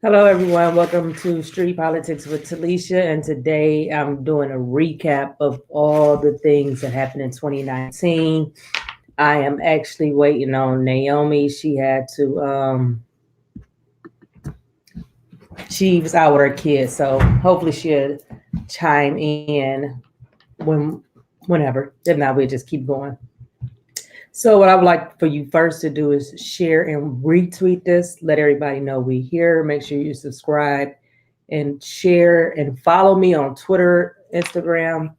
Hello, everyone. Welcome to Street Politics with Alicia. And today I'm doing a recap of all the things that happened in 2019. I am actually waiting on Naomi. She was out with her kids. So hopefully she'll chime in when, whenever. If not, we'll just keep going. So what I would like for you first to do is share and retweet this. Let everybody know we here. Make sure you subscribe and share and follow me on Twitter, Instagram,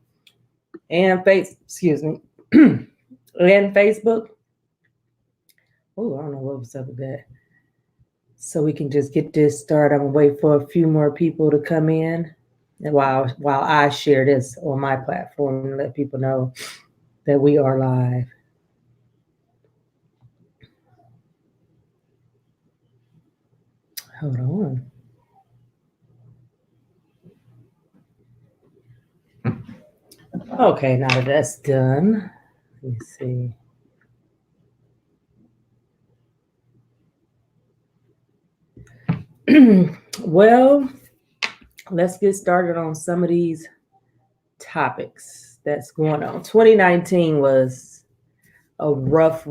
and and Facebook. Oh, I don't know what was up with that. So we can just get this started. I'm gonna wait for a few more people to come in, and while I share this on my platform and let people know that we are live. Hold on. Okay, now that that's done, let me see. Well, let's get started on some of these topics that's going on. 2019 was a rough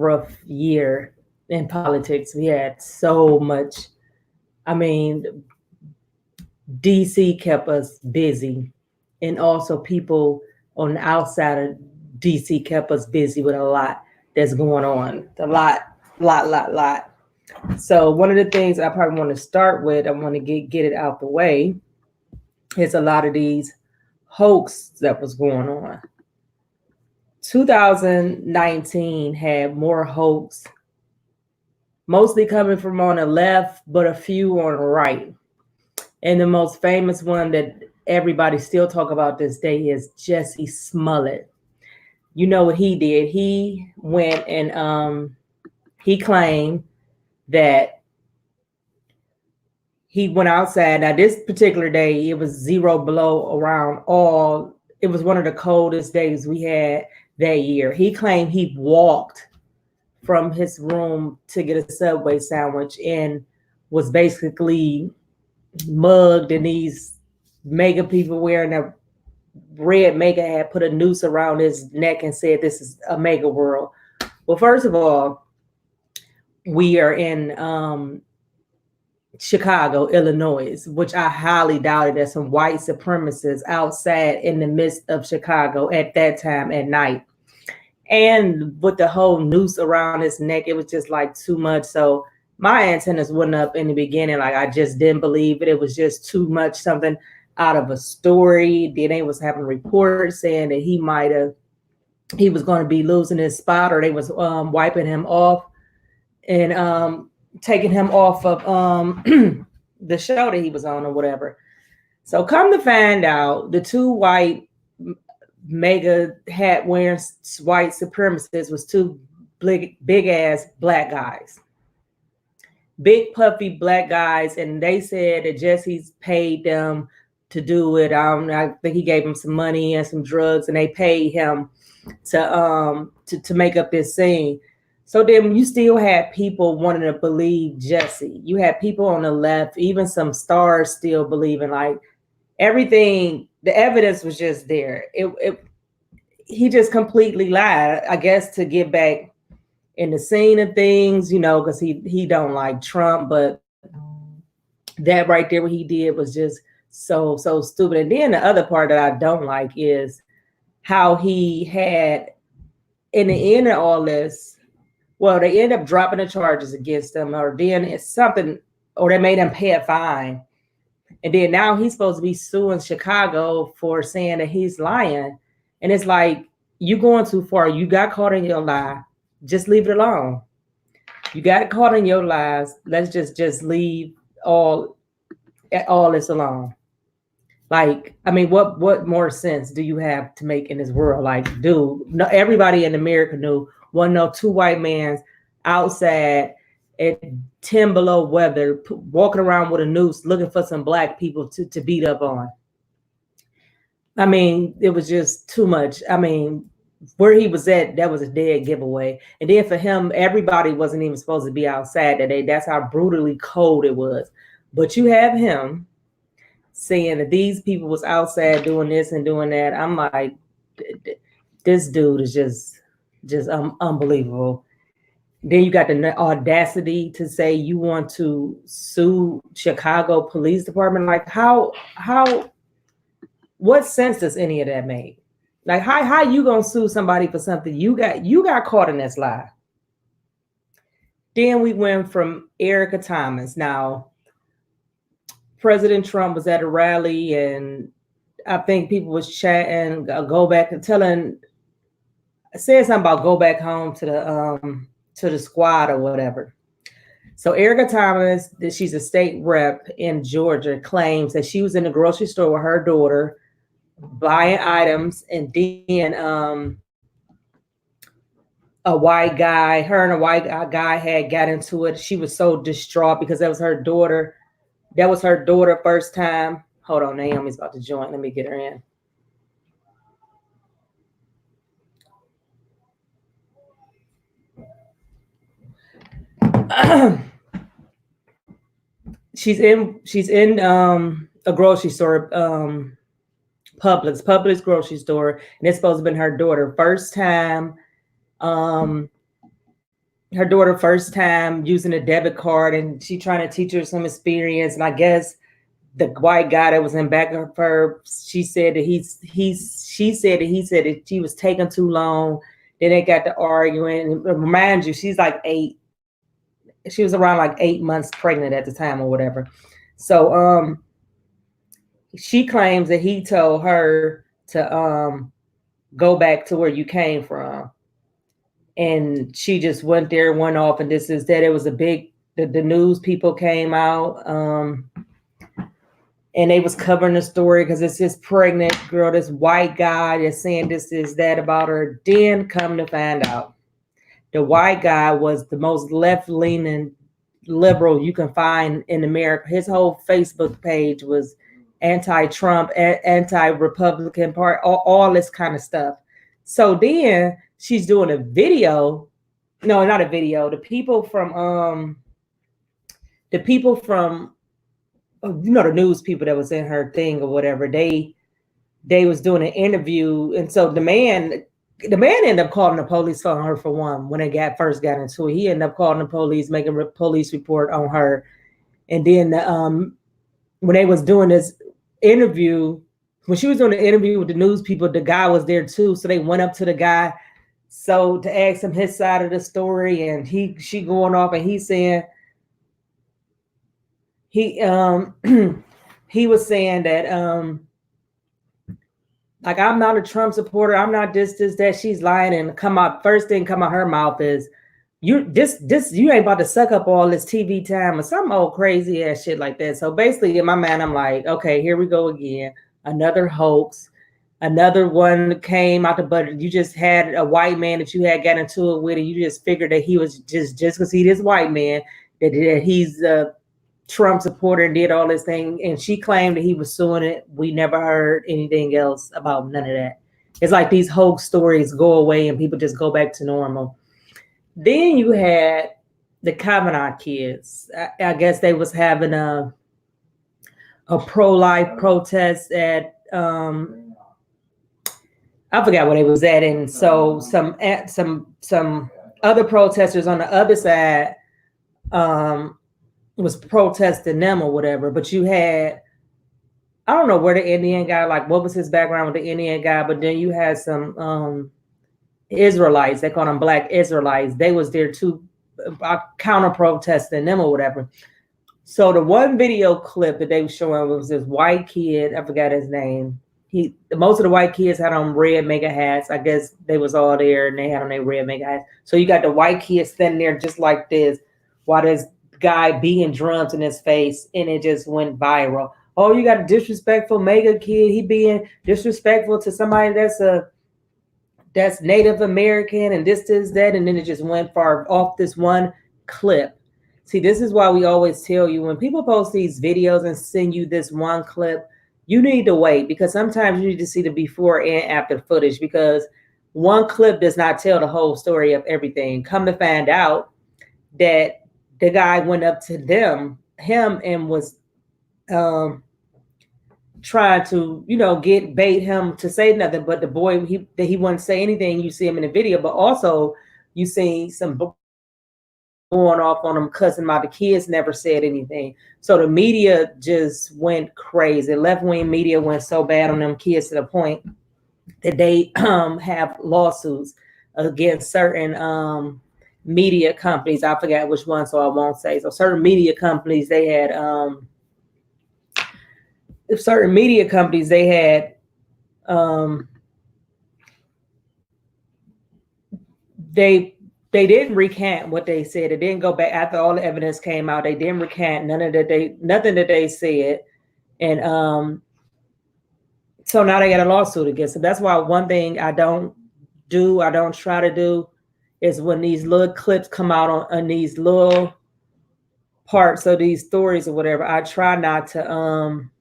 year in politics. We had so much. I mean, DC kept us busy, and also people on the outside of DC kept us busy with a lot that's going on. A lot. So one of the things I probably want to start with, I want to get it out the way, is a lot of these hoax that was going on. 2019 had more hoax, mostly coming from on the left, but a few on the right. And the most famous one that everybody still talk about this day is Jesse Smollett. You know what he did? He went and he claimed that he went outside. Now, this particular day, it was 0 below around all. It was one of the coldest days we had that year. He claimed he walked from his room to get a Subway sandwich and was basically mugged, and these mega people wearing a red mega had put a noose around his neck and said, "This is a mega world." Well, first of all, we are in Chicago, Illinois, which I highly doubted that some white supremacists outside in the midst of Chicago at that time at night. And with the whole noose around his neck, it was just like too much. So my antennas went up in the beginning. Like, I just didn't believe it. It was just too much, something out of a story. Then they was having reports saying that he was going to be losing his spot, or they was wiping him off and taking him off of the show that he was on or whatever. So come to find out, the two white mega hat wearing white supremacists was two big ass black guys, big puffy black guys, and they said that Jesse's paid them to do it. I think he gave them some money and some drugs, and they paid him to make up this scene. So then you still had people wanting to believe Jesse. You had people on the left, even some stars still believing, like, everything. The evidence was just there. He just completely lied, I guess, to get back in the scene of things, because he don't like Trump. But that right there, what he did was just so stupid. And then the other part that I don't like is how he had, in the end of all this, well, they end up dropping the charges against him, or then it's something, or they made him pay a fine. And then now he's supposed to be suing Chicago for saying that he's lying. And it's like, you going too far. You got caught in your lie. Just leave it alone. You got caught in your lies. Let's just leave all this alone. Like, I mean, what more sense do you have to make in this world? Like, dude, no, everybody in America knew one, no, two white men outside at 10 below weather, walking around with a noose, looking for some black people to beat up on. I mean, it was just too much. I mean, where he was at, that was a dead giveaway. And then for him, everybody wasn't even supposed to be outside that day. That's how brutally cold it was. But you have him saying that these people was outside doing this and doing that. I'm like, this dude is just unbelievable. Then you got the audacity to say you want to sue Chicago Police Department. Like what sense does any of that make? Like how you gonna sue somebody for something you got caught in this lie? Then we went from Erika Thomas. Now, President Trump was at a rally, and I think people was chatting, go back and saying something about go back home to the squad or whatever. So Erika Thomas, she's a state rep in Georgia, claims that she was in the grocery store with her daughter buying items, and then a white guy, her and a white guy had got into it. She was so distraught because that was her daughter. That was her daughter first time. Hold on, Naomi's about to join. Let me get her in. She's in a grocery store, Publix grocery store, and it's supposed to have been her daughter first time. Her daughter first time using a debit card, and she trying to teach her some experience. And I guess the white guy that was in back of her, she said that he said that she was taking too long. Then they got to arguing. And remind you, she's like 8. She was around like 8 months pregnant at the time or whatever. So she claims that he told her to go back to where you came from. And she just went there, went off, and this is that. It was a big, the news people came out, and they was covering the story because it's this pregnant girl, this white guy that's saying this is that about her. Then come to find out, the white guy was the most left-leaning liberal you can find in America. His whole Facebook page was anti-Trump, anti-Republican Party, all this kind of stuff. So then she's doing a video. No, not a video. The people from the news people that was in her thing or whatever, they was doing an interview. And so the man ended up calling the police on her for one. When they first got into it, he ended up calling the police, making a police report on her. And then when they was doing this interview, when she was doing the interview with the news people, the guy was there too. So they went up to the guy to ask him his side of the story, and she going off, and he's saying he was saying that like, I'm not a Trump supporter, I'm not this that. She's lying, and first thing come out her mouth is you ain't about to suck up all this TV time or some old crazy ass shit like that. So basically in my mind, I'm like, okay, here we go again. Another hoax, another one came out the butter. You just had a white man that you had got into it with, and you just figured that he was just because he this white man that he's a Trump supporter and did all this thing. And she claimed that he was suing it. We never heard anything else about none of that. It's like these hoax stories go away and people just go back to normal. Then you had the Kavanaugh kids. I guess they was having a pro-life protest at I forgot what it was at, and so some other protesters on the other side was protesting them or whatever. But you had, I don't know where the Indian guy, like what was his background with the Indian guy, but then you had some Israelites, they call them Black Israelites. They was there too, counter protesting them or whatever. So the one video clip that they were showing was this white kid, I forgot his name. Most of the white kids had on red mega hats. I guess they was all there and they had on their red mega hats. So you got the white kid standing there just like this while this guy beating drums in his face, and it just went viral. Oh, you got a disrespectful mega kid. He being disrespectful to somebody that's Native American and this, that, and then it just went far off this one clip. See, this is why we always tell you when people post these videos and send you this one clip, you need to wait, because sometimes you need to see the before and after footage, because one clip does not tell the whole story of everything. Come to find out that the guy went up to him and was trying to, get bait him to say nothing, but the boy, he wouldn't say anything. You see him in the video, but also you see some going off on him, cussing him out. The kids never said anything. So the media just went crazy. Left-wing media went so bad on them kids to the point that they have lawsuits against certain media companies. I forgot which one, so I won't say. So certain media companies, they had they didn't recant what they said. It didn't go back after all the evidence came out. They didn't recant nothing that they said. And so now they got a lawsuit against them. That's why one thing I don't try to do is when these little clips come out on these little parts of these stories or whatever, I try not to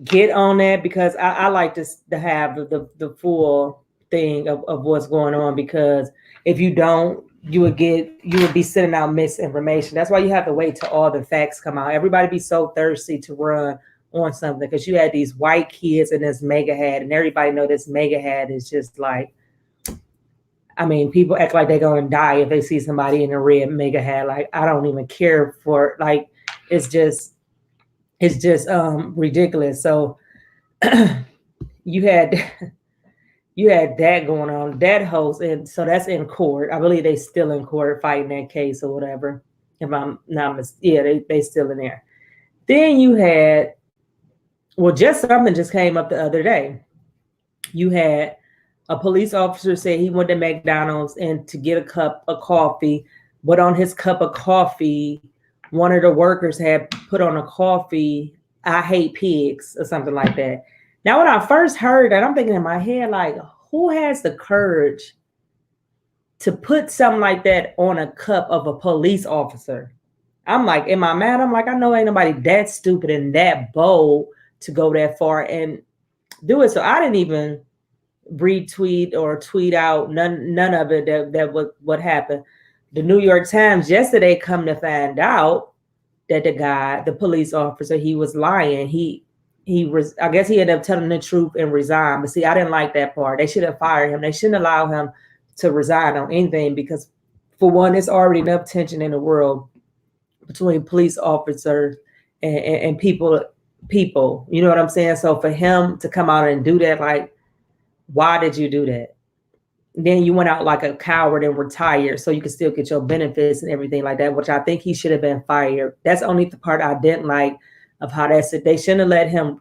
get on that, because I like to have the full thing of what's going on, because if you don't, you would be sending out misinformation. That's why you have to wait till all the facts come out. Everybody be so thirsty to run on something, because you had these white kids in this mega hat, and everybody know this mega hat is just like, I mean, people act like they're going to die if they see somebody in a red mega hat. Like, I don't even care for, like, it's just ridiculous. So you had that going on, that host, and so that's in court. I believe they still in court fighting that case or whatever. If I'm not mistaken, they still in there. Then you had, just something just came up the other day. You had a police officer say he went to McDonald's and to get a cup of coffee, but on his cup of coffee, one of the workers had put on a coffee, "I hate pigs," or something like that. Now, when I first heard that, I'm thinking in my head, like, who has the courage to put something like that on a cup of a police officer? I'm like, in my mind, I'm like, I know ain't nobody that stupid and that bold to go that far and do it. So I didn't even retweet or tweet out none of it that what happened. The New York Times yesterday come to find out that the police officer, he was lying. I guess he ended up telling the truth and resigned. But see, I didn't like that part. They should have fired him. They shouldn't allow him to resign on anything, because for one, there's already enough tension in the world between police officers and people, you know what I'm saying? So for him to come out and do that, like, why did you do that? Then you went out like a coward and retired so you could still get your benefits and everything like that, which I think he should have been fired. That's only the part I didn't like of how that's it. They shouldn't have let him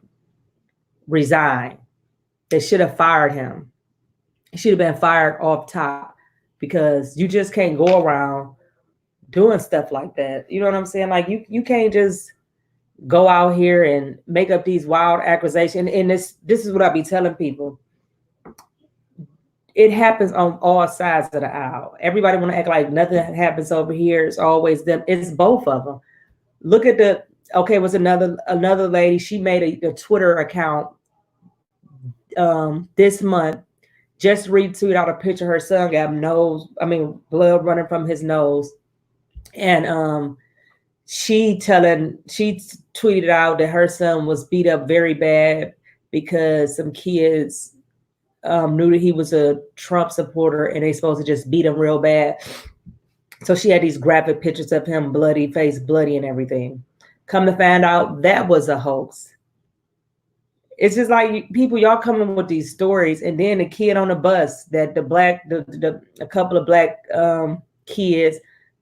resign. They should have fired him. He should have been fired off top, because you just can't go around doing stuff like that. You know what I'm saying? Like, you can't just go out here and make up these wild accusations. And this is what I be telling people. It happens on all sides of the aisle. Everybody want to act like nothing happens over here. It's always them. It's both of them. Look at was another lady. She made a Twitter account this month, just retweeted out a picture of her son got blood running from his nose. And she tweeted out that her son was beat up very bad because some kids knew that he was a Trump supporter and they supposed to just beat him real bad. So she had these graphic pictures of him, bloody face, bloody and everything. Come to find out that was a hoax. It's just like people, y'all coming with these stories, and then the kid on the bus that a couple of black kids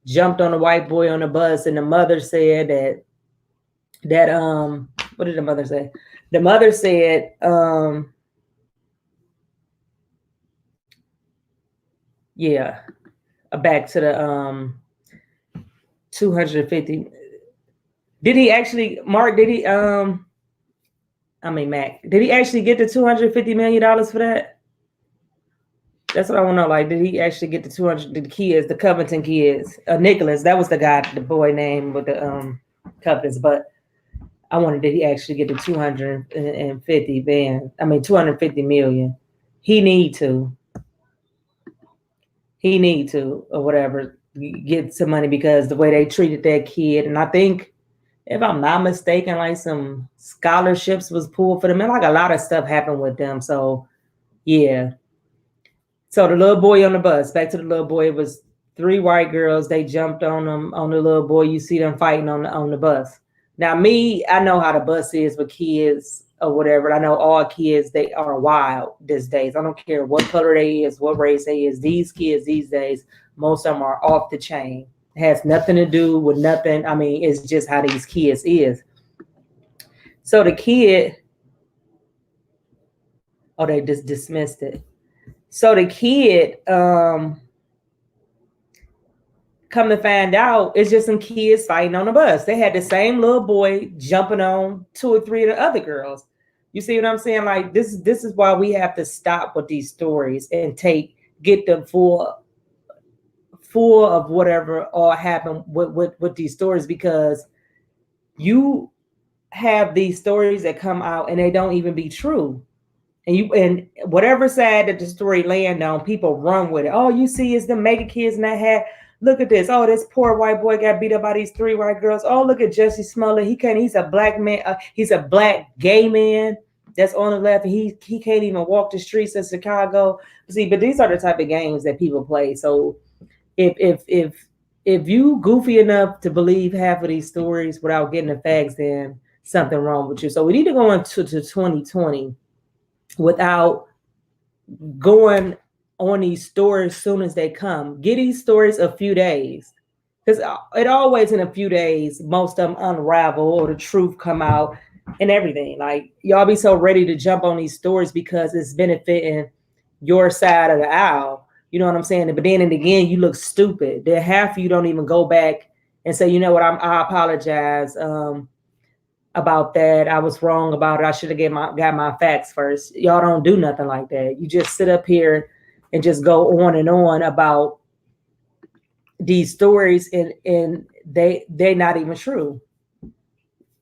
jumped on a white boy on the bus, and the mother said that what did the mother say? The mother said back to the 250. Did he actually, Mark, did he Mac, did he actually get the $250 million for that? That's what I want to know. Like, did he actually get the 200, the kids, the Covington kids? Nicholas, that was the guy, the boy name with the Covingtons. But I wondered, did he actually get the 250 million? He need to, or whatever. get some money because the way they treated that kid. And I think, if I'm not mistaken, like some scholarships was pulled for them, and like a lot of stuff happened with them. So yeah. So the little boy on the bus, back to the little boy, it was 3 white girls. They jumped on them, on the little boy. You see them fighting on the bus. Now me, I know how the bus is with kids or whatever. I know all kids, they are wild these days. I don't care what color they is, what race they is. These kids these days, most of them are off the chain. It has nothing to do with nothing. I mean, it's just how these kids is. So the kid, oh, they just dismissed it. So the kid, come to find out, it's just some kids fighting on the bus. They had the same little boy jumping on 2 or 3 of the other girls. You see what I'm saying? Like this is why we have to stop with these stories and get them full of whatever all happened with these stories, because you have these stories that come out and they don't even be true. And whatever side that the story land on, people run with it. Oh, you see, it's the mega kids in that hat. Look at this. Oh, this poor white boy got beat up by these 3 white girls. Oh, look at Jesse Smollett. He's a black man. He's a black gay man that's on the left. And he can't even walk the streets of Chicago. See, but these are the type of games that people play. So if you goofy enough to believe half of these stories without getting the facts, then something wrong with you. So we need to go into 2020 without going on these stories as soon as they come. Get these stories a few days, because it always in a few days, most of them unravel or the truth come out and everything. Like y'all be so ready to jump on these stories because it's benefiting your side of the aisle. You know what I'm saying? But then and again, you look stupid. Then half of you don't even go back and say, you know what, I apologize about that. I was wrong about it. I should have got my facts first. Y'all don't do nothing like that. You just sit up here and just go on and on about these stories, and they're not even true.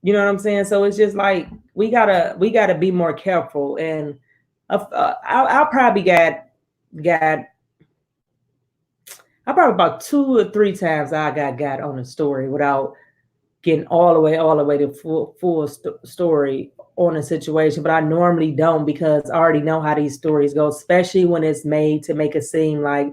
You know what I'm saying? So it's just like we gotta be more careful. And I probably got about 2 or 3 times I got on a story without getting all the way to full story on a situation. But I normally don't, because I already know how these stories go, especially when it's made to make it seem like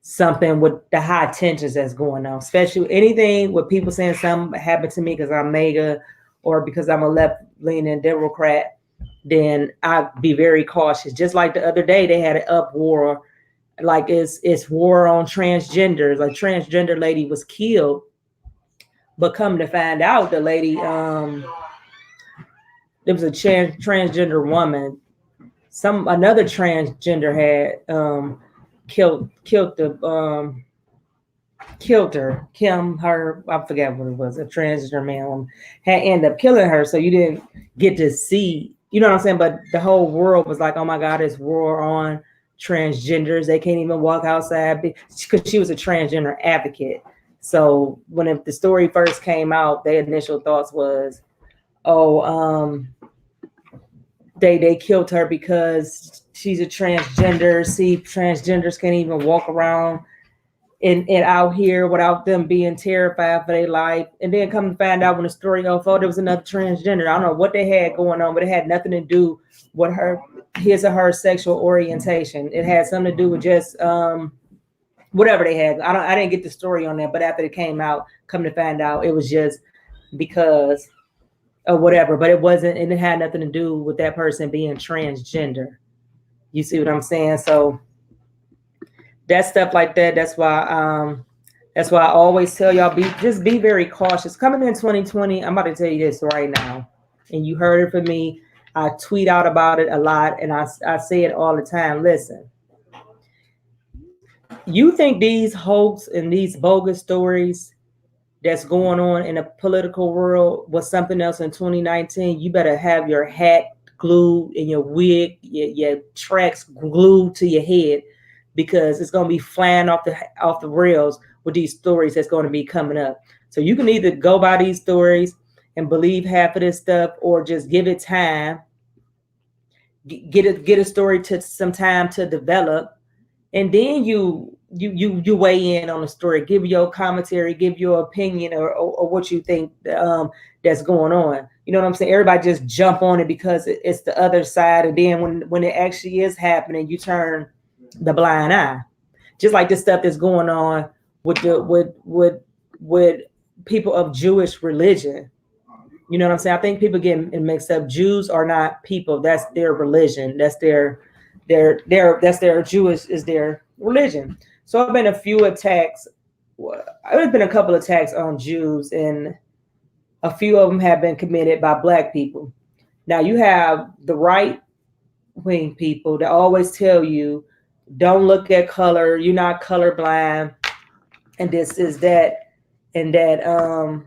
something with the high tensions that's going on, especially anything with people saying something happened to me because I'm MAGA or because I'm a left-leaning Democrat, then I'd be very cautious. Just like the other day, they had an uproar, like it's war on transgenders. Like transgender lady was killed, but come to find out, the lady, there was a transgender woman. Another transgender had killed her. I forgot what it was. A transgender man had ended up killing her. So you didn't get to see, you know what I'm saying? But the whole world was like, oh my God, it's war on transgenders. They can't even walk outside, because she was a transgender advocate. So when the story first came out, their initial thoughts was, they killed her because she's a transgender. See, transgenders can't even walk around and out here without them being terrified for their life. And then come to find out when the story unfolded, there was another transgender. I don't know what they had going on, but it had nothing to do with his or her sexual orientation. It had something to do with just whatever they had. I didn't get the story on that, but after it came out, come to find out, it was just because of whatever. But it wasn't, and it had nothing to do with that person being transgender. You see what I'm saying? So that stuff like that. That's why I always tell y'all, be very cautious. Coming in 2020, I'm about to tell you this right now, and you heard it from me. I tweet out about it a lot, and I say it all the time. Listen. You think these hoax and these bogus stories that's going on in the political world was something else in 2019? You better have your hat glued and your wig, your tracks glued to your head, because it's going to be flying off the rails with these stories that's going to be coming up. So you can either go by these stories and believe half of this stuff, or just give it time, get a story to some time to develop. And then you you weigh in on the story, give your commentary, give your opinion, or what you think that's going on. You know what I'm saying? Everybody just jump on it because it's the other side, and then when it actually is happening, you turn the blind eye. Just like the stuff that's going on with people of Jewish religion. You know what I'm saying? I think people get mixed up. Jews are not people. That's their religion. That's that's their Jewish is their religion. So there have been a few attacks. There's been a couple of attacks on Jews, and a few of them have been committed by Black people. Now you have the right wing people that always tell you, don't look at color, you're not colorblind, and this is that, and that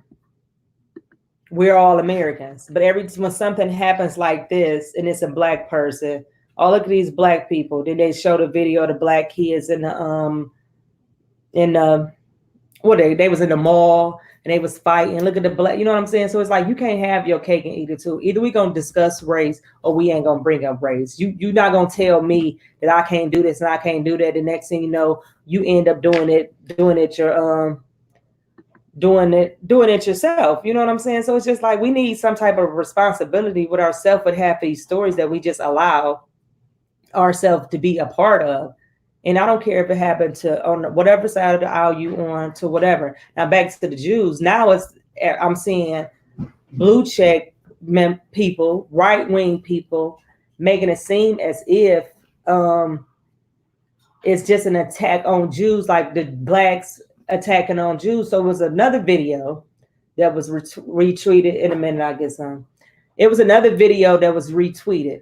we're all Americans. But when something happens like this and it's a Black person, oh, look at these Black people. Then they show the video of the Black kids in the they was in the mall and they was fighting. Look at the Black, you know what I'm saying? So it's like you can't have your cake and eat it too. Either we gonna discuss race or we ain't gonna bring up race. You're not gonna tell me that I can't do this and I can't do that. The next thing you know, you end up doing it yourself. You know what I'm saying? So it's just like we need some type of responsibility with ourselves with half these stories that we just allow ourselves to be a part of. And I don't care if it happened to on whatever side of the aisle you on to whatever. Now back to the Jews. Now I'm seeing blue check people, right wing people, making it seem as if it's just an attack on Jews, like the Blacks attacking on Jews. So it was another video that was retweeted in a minute. I guess it was another video that was retweeted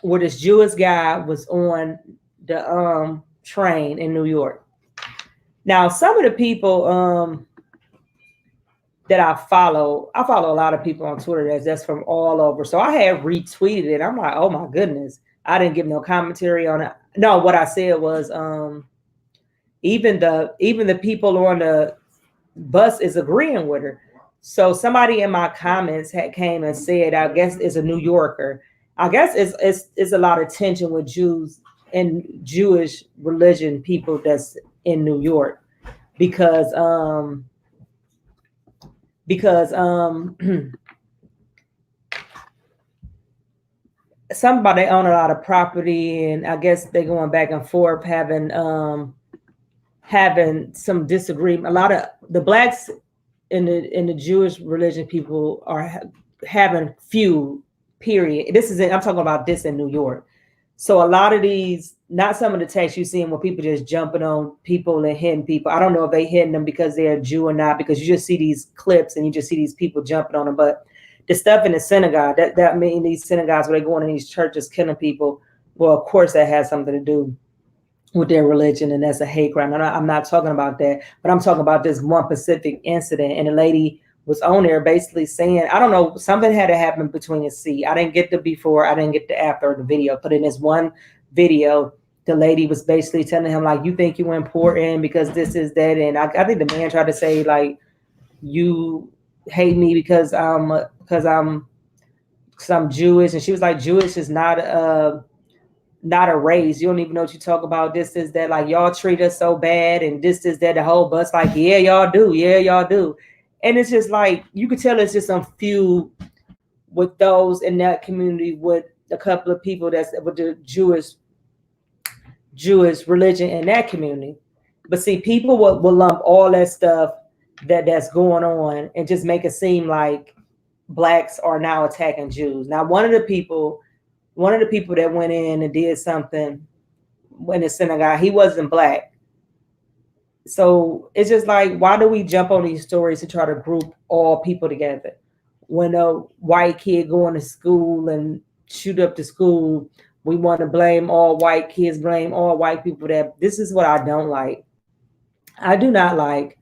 where this Jewish guy was on the train in New York. Now, some of the people that I follow a lot of people on Twitter that's from all over. So I had retweeted it. I'm like, oh my goodness. I didn't give no commentary on it. No, what I said was even the people on the bus is agreeing with her. So somebody in my comments came and said, I guess it's a New Yorker. I guess it's a lot of tension with Jews and Jewish religion people that's in New York because somebody own a lot of property, and I guess they're going back and forth having some disagreement. A lot of the Blacks in the Jewish religion people are having feud. Period. I'm talking about this in New York. So a lot of these, not some of the texts you see where people just jumping on people and hitting people. I don't know if they hitting them because they're a Jew or not, because you just see these clips and you just see these people jumping on them. But the stuff in the synagogue, that mean these synagogues where they go in these churches killing people. Well, of course that has something to do with their religion, and that's a hate crime. I'm not talking about that, but I'm talking about this one specific incident, and the lady was on there basically saying, I don't know, something had to happen between the scene. I didn't get the before, I didn't get the after of the video. But in this one video, the lady was basically telling him, like, you think you're important because this is that. And I think the man tried to say, like, you hate me because I'm Jewish. And she was like, Jewish is not a race. You don't even know what you talk about. This is that, like, y'all treat us so bad, and this is that. The whole bus like, yeah, y'all do. Yeah, y'all do. And it's just like, you could tell it's just some feud with those in that community with a couple of people that's with the Jewish religion in that community. But see, people will lump all that stuff that's going on and just make it seem like Blacks are now attacking Jews. Now, one of the people that went in and did something in the synagogue, he wasn't Black. So it's just like, why do we jump on these stories to try to group all people together? When a white kid going to school and shoot up the school, we want to blame all white kids, blame all white people. This is what I don't like. I do not like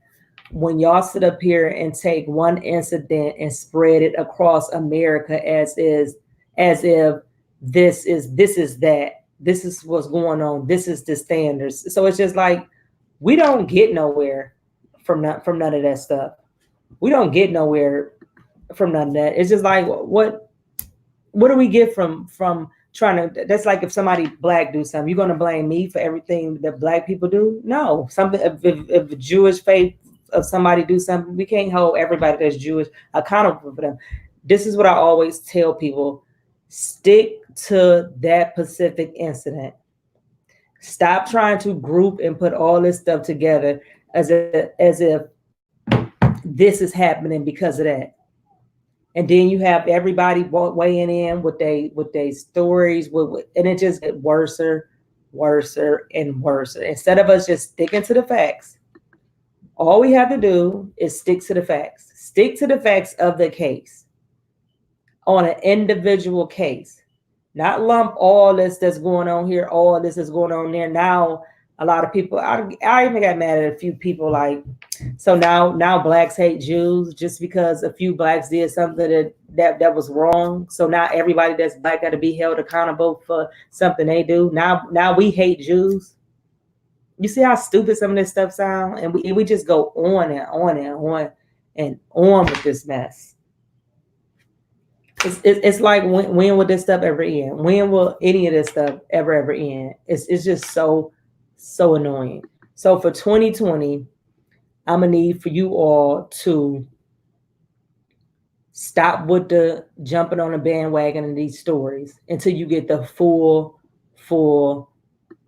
when y'all sit up here and take one incident and spread it across America as if this is that, this is what's going on, this is the standards. So it's just like, we don't get nowhere from none of that stuff. We don't get nowhere from none of that. It's just like, what do we get from that's like if somebody black do something, you're gonna blame me for everything that black people do? No. Something if the Jewish faith of somebody do something, we can't hold everybody that's Jewish accountable for them. This is what I always tell people: stick to that specific incident. Stop trying to group and put all this stuff together as if this is happening because of that. And then you have everybody weighing in with they stories, and it just gets worse, and worse. Instead of us just sticking to the facts, all we have to do is stick to the facts. Stick to the facts of the case on an individual case. Not lump all this that's going on here, all this is going on there. Now, a lot of people, I even got mad at a few people like, so now blacks hate Jews just because a few blacks did something that was wrong. So now everybody that's black got to be held accountable for something they do. Now we hate Jews. You see how stupid some of this stuff sounds? And we just go on and on and on and on with this mess. It's like when will this stuff ever end? When will any of this stuff ever end? It's just so annoying. So for 2020, I'm gonna need for you all to stop with the jumping on the bandwagon in these stories until you get the full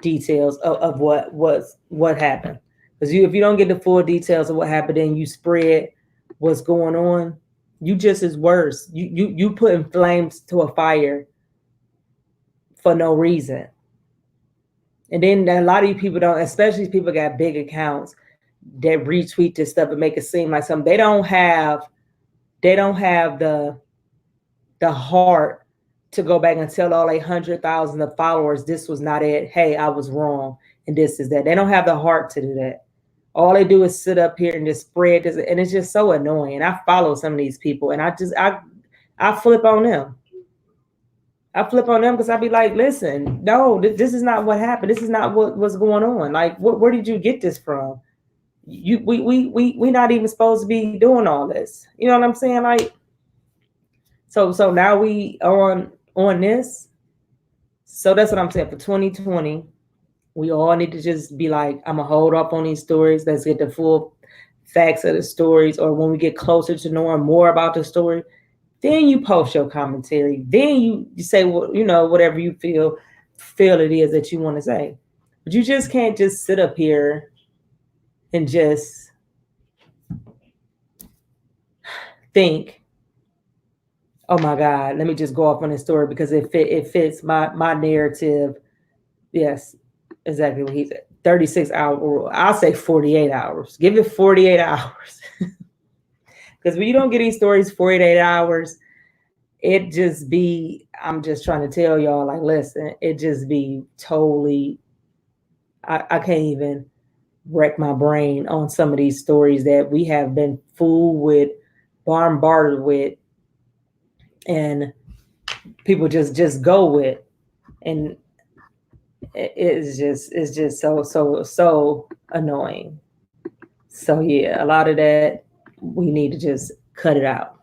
details of what happened. Because if you don't get the full details of what happened, then you spread what's going on, you just is worse. You putting flames to a fire for no reason. And then a lot of you people don't, especially if people got big accounts that retweet this stuff and make it seem like something. They don't have the heart to go back and tell all 100,000 of followers this was not it. Hey, I was wrong, and this is that. They don't have the heart to do that. All they do is sit up here and just spread this, and it's just so annoying. I follow some of these people, and I flip on them. I flip on them because I be like, listen, no, this is not what happened. This is not what's going on. Like, where did you get this from? We not even supposed to be doing all this. You know what I'm saying? Like, so now we on this. So that's what I'm saying. For 2020, we all need to just be like, I'm gonna hold up on these stories. Let's get the full facts of the stories. Or when we get closer to knowing more about the story, then you post your commentary. Then you say, well, whatever you feel it is that you want to say. But you just can't just sit up here and just think, oh my God, let me just go off on this story because it fits my narrative. Yes, exactly what he said. 36 hours, or I'll say 48 hours. Give it 48 hours. Because when you don't get these stories 48 hours, it just be, I'm just trying to tell y'all, like, listen, it just be totally, I can't even wreck my brain on some of these stories that we have been fooled with, bombarded with, and people just go with. And it's just so annoying. So yeah, a lot of that, we need to just cut it out.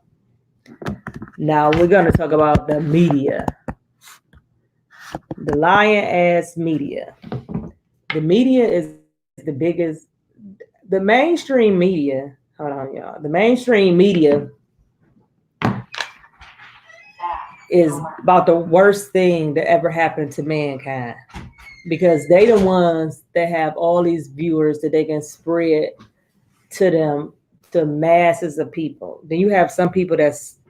Now we're going to talk about the media, the lying ass media. The media is the biggest, the mainstream media. Hold on, y'all. The mainstream media is about the worst thing that ever happened to mankind, because they the ones that have all these viewers that they can spread to them, the masses of people. Then you have some people that's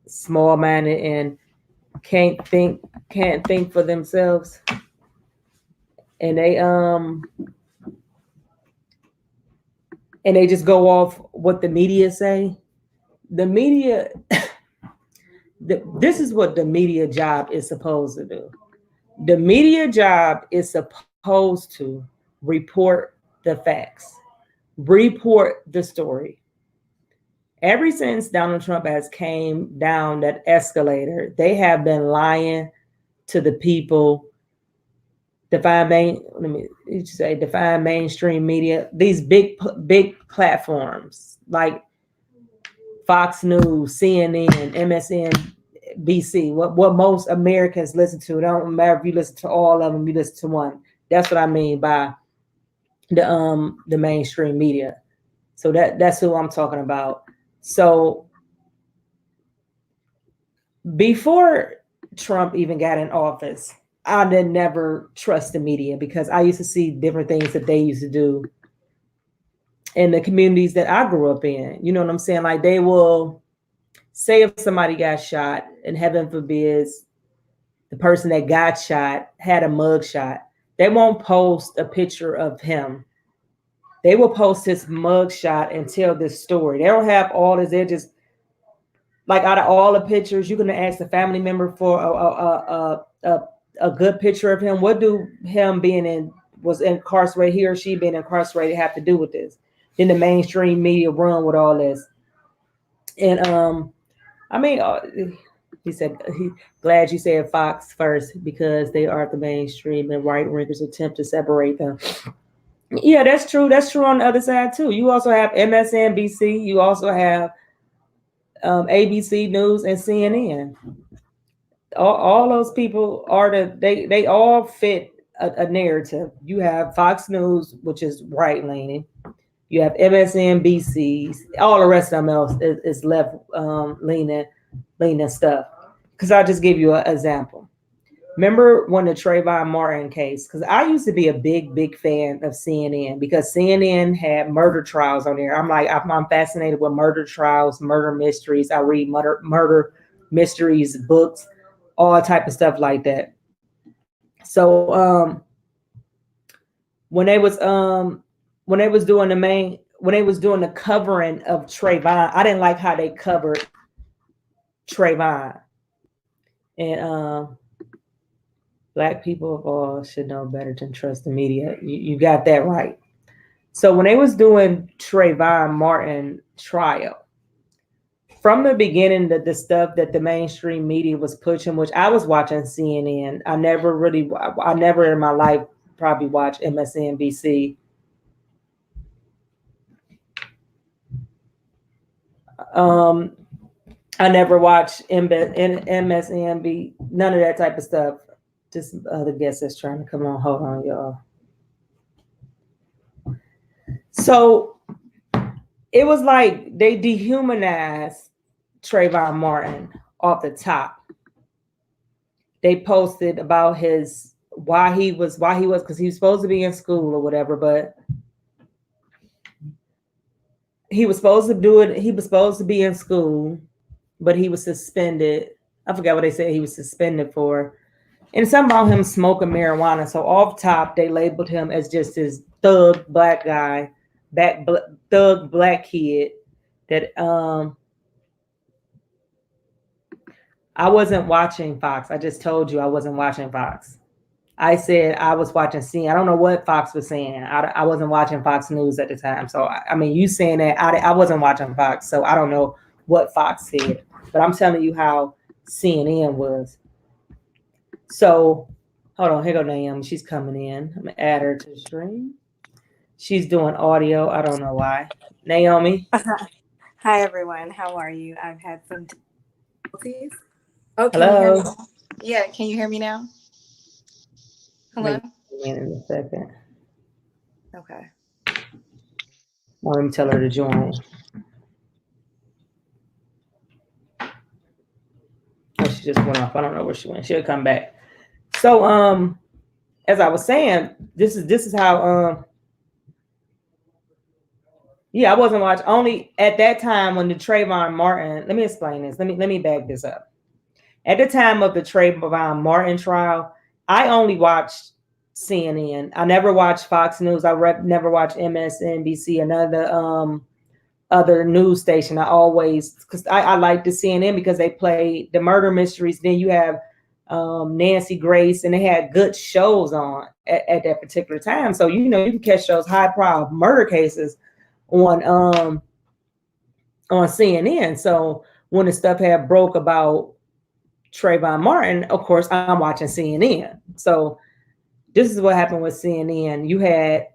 small-minded and can't think for themselves, and they just go off what the media say. The media, this is what the media job is supposed to do. The media job is supposed to report the facts, report the story. Ever since Donald Trump has came down that escalator, they have been lying to the people. Define mainstream media. These big platforms like Fox News, CNN, MSN, BC, what most Americans listen to. It don't matter if you listen to all of them, you listen to one. That's what I mean by the mainstream media. So that's who I'm talking about. So before Trump even got in office, I did never trust the media because I used to see different things that they used to do in the communities that I grew up in. You know what I'm saying? Like they will say if somebody got shot, and heaven forbid the person that got shot had a mug shot, they won't post a picture of him. They will post his mug shot and tell this story. They don't have all this. They're just like out of all the pictures, you're gonna ask the family member for a good picture of him. What do him was incarcerated, he or she being incarcerated, have to do with this? Then the mainstream media run with all this. And I mean, he said glad you said Fox first because they are the mainstream and right wingers attempt to separate them. Yeah, that's true. That's true on the other side too. You also have MSNBC. You also have ABC News and CNN. All those people are they all fit a narrative. You have Fox News, which is right leaning. You have MSNBC. All the rest of them else is left leaning stuff. Because I'll just give you an example. Remember when the Trayvon Martin case? Because I used to be a big fan of CNN because CNN had murder trials on there. I'm fascinated with murder trials, murder mysteries. I read murder mysteries books, all type of stuff like that. So when they was doing the covering of Trayvon, I didn't like how they covered Trayvon. And Black people of all should know better than trust the media. You got that right. So when they was doing Trayvon Martin trial, from the beginning, the stuff that the mainstream media was pushing, which I was watching CNN. I never in my life probably watched MSNBC. I never watched MSNBC, none of that type of stuff. Just other guests that's trying to come on. Hold on, y'all. So it was like they dehumanized Trayvon Martin off the top. They posted about why he was because he was supposed to be in school or whatever, but he was supposed to do it. He was supposed to be in school, but he was suspended. I forgot what they said he was suspended for. And something about him smoking marijuana. So off top, they labeled him as just this thug black guy, thug black kid that I wasn't watching Fox. I just told you I wasn't watching Fox. I said I was watching CNN. I don't know what Fox was saying. I wasn't watching Fox News at the time. So, I mean, you saying that I wasn't watching Fox. So I don't know what Fox said. But I'm telling you how CNN was. So, hold on. Here go Naomi. She's coming in. I'm going to add her to the stream. She's doing audio. I don't know why. Naomi. Hi, everyone. How are you? I've had some difficulties. Oh, hello. Yeah, can you hear me now? Hello? In a second. Okay. Well, let me tell her to join. Oh, she just went off. I don't know where she went. She'll come back. So, as I was saying, this is how I wasn't watching only at that time when the Trayvon Martin. Let me explain this. Let me back this up. At the time of the Trayvon Martin trial, I only watched CNN. I never watched Fox News. I never watched MSNBC, another other news station. I always, because I like the CNN because they play the murder mysteries. Then you have Nancy Grace, and they had good shows on at that particular time. So you can catch those high profile murder cases on CNN. So when the stuff had broke about Trayvon Martin, of course, I'm watching CNN. So this is what happened with CNN. You had,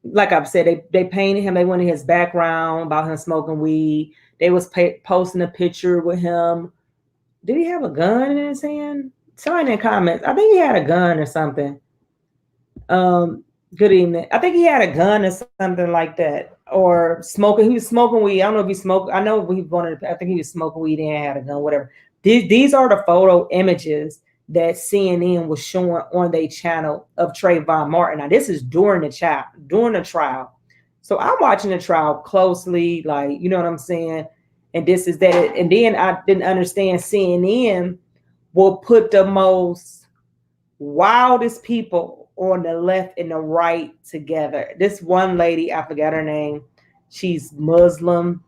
like I've said, they painted him. They went in his background about him smoking weed. They was posting a picture with him did he have a gun in his hand? Somebody in the comments. I think he had a gun or something. Good evening. I think he had a gun or something like that. Or smoking. He was smoking weed. I don't know if he smoked. I know he wanted. I think he was smoking weed and had a gun, whatever. These are the photo images that CNN was showing on their channel of Trayvon Martin. Now, this is during the trial. So I'm watching the trial closely, like, you know what I'm saying? And this is that. And then I didn't understand CNN will put the most wildest people on the left and the right together. This one lady, I forgot her name, she's Muslim,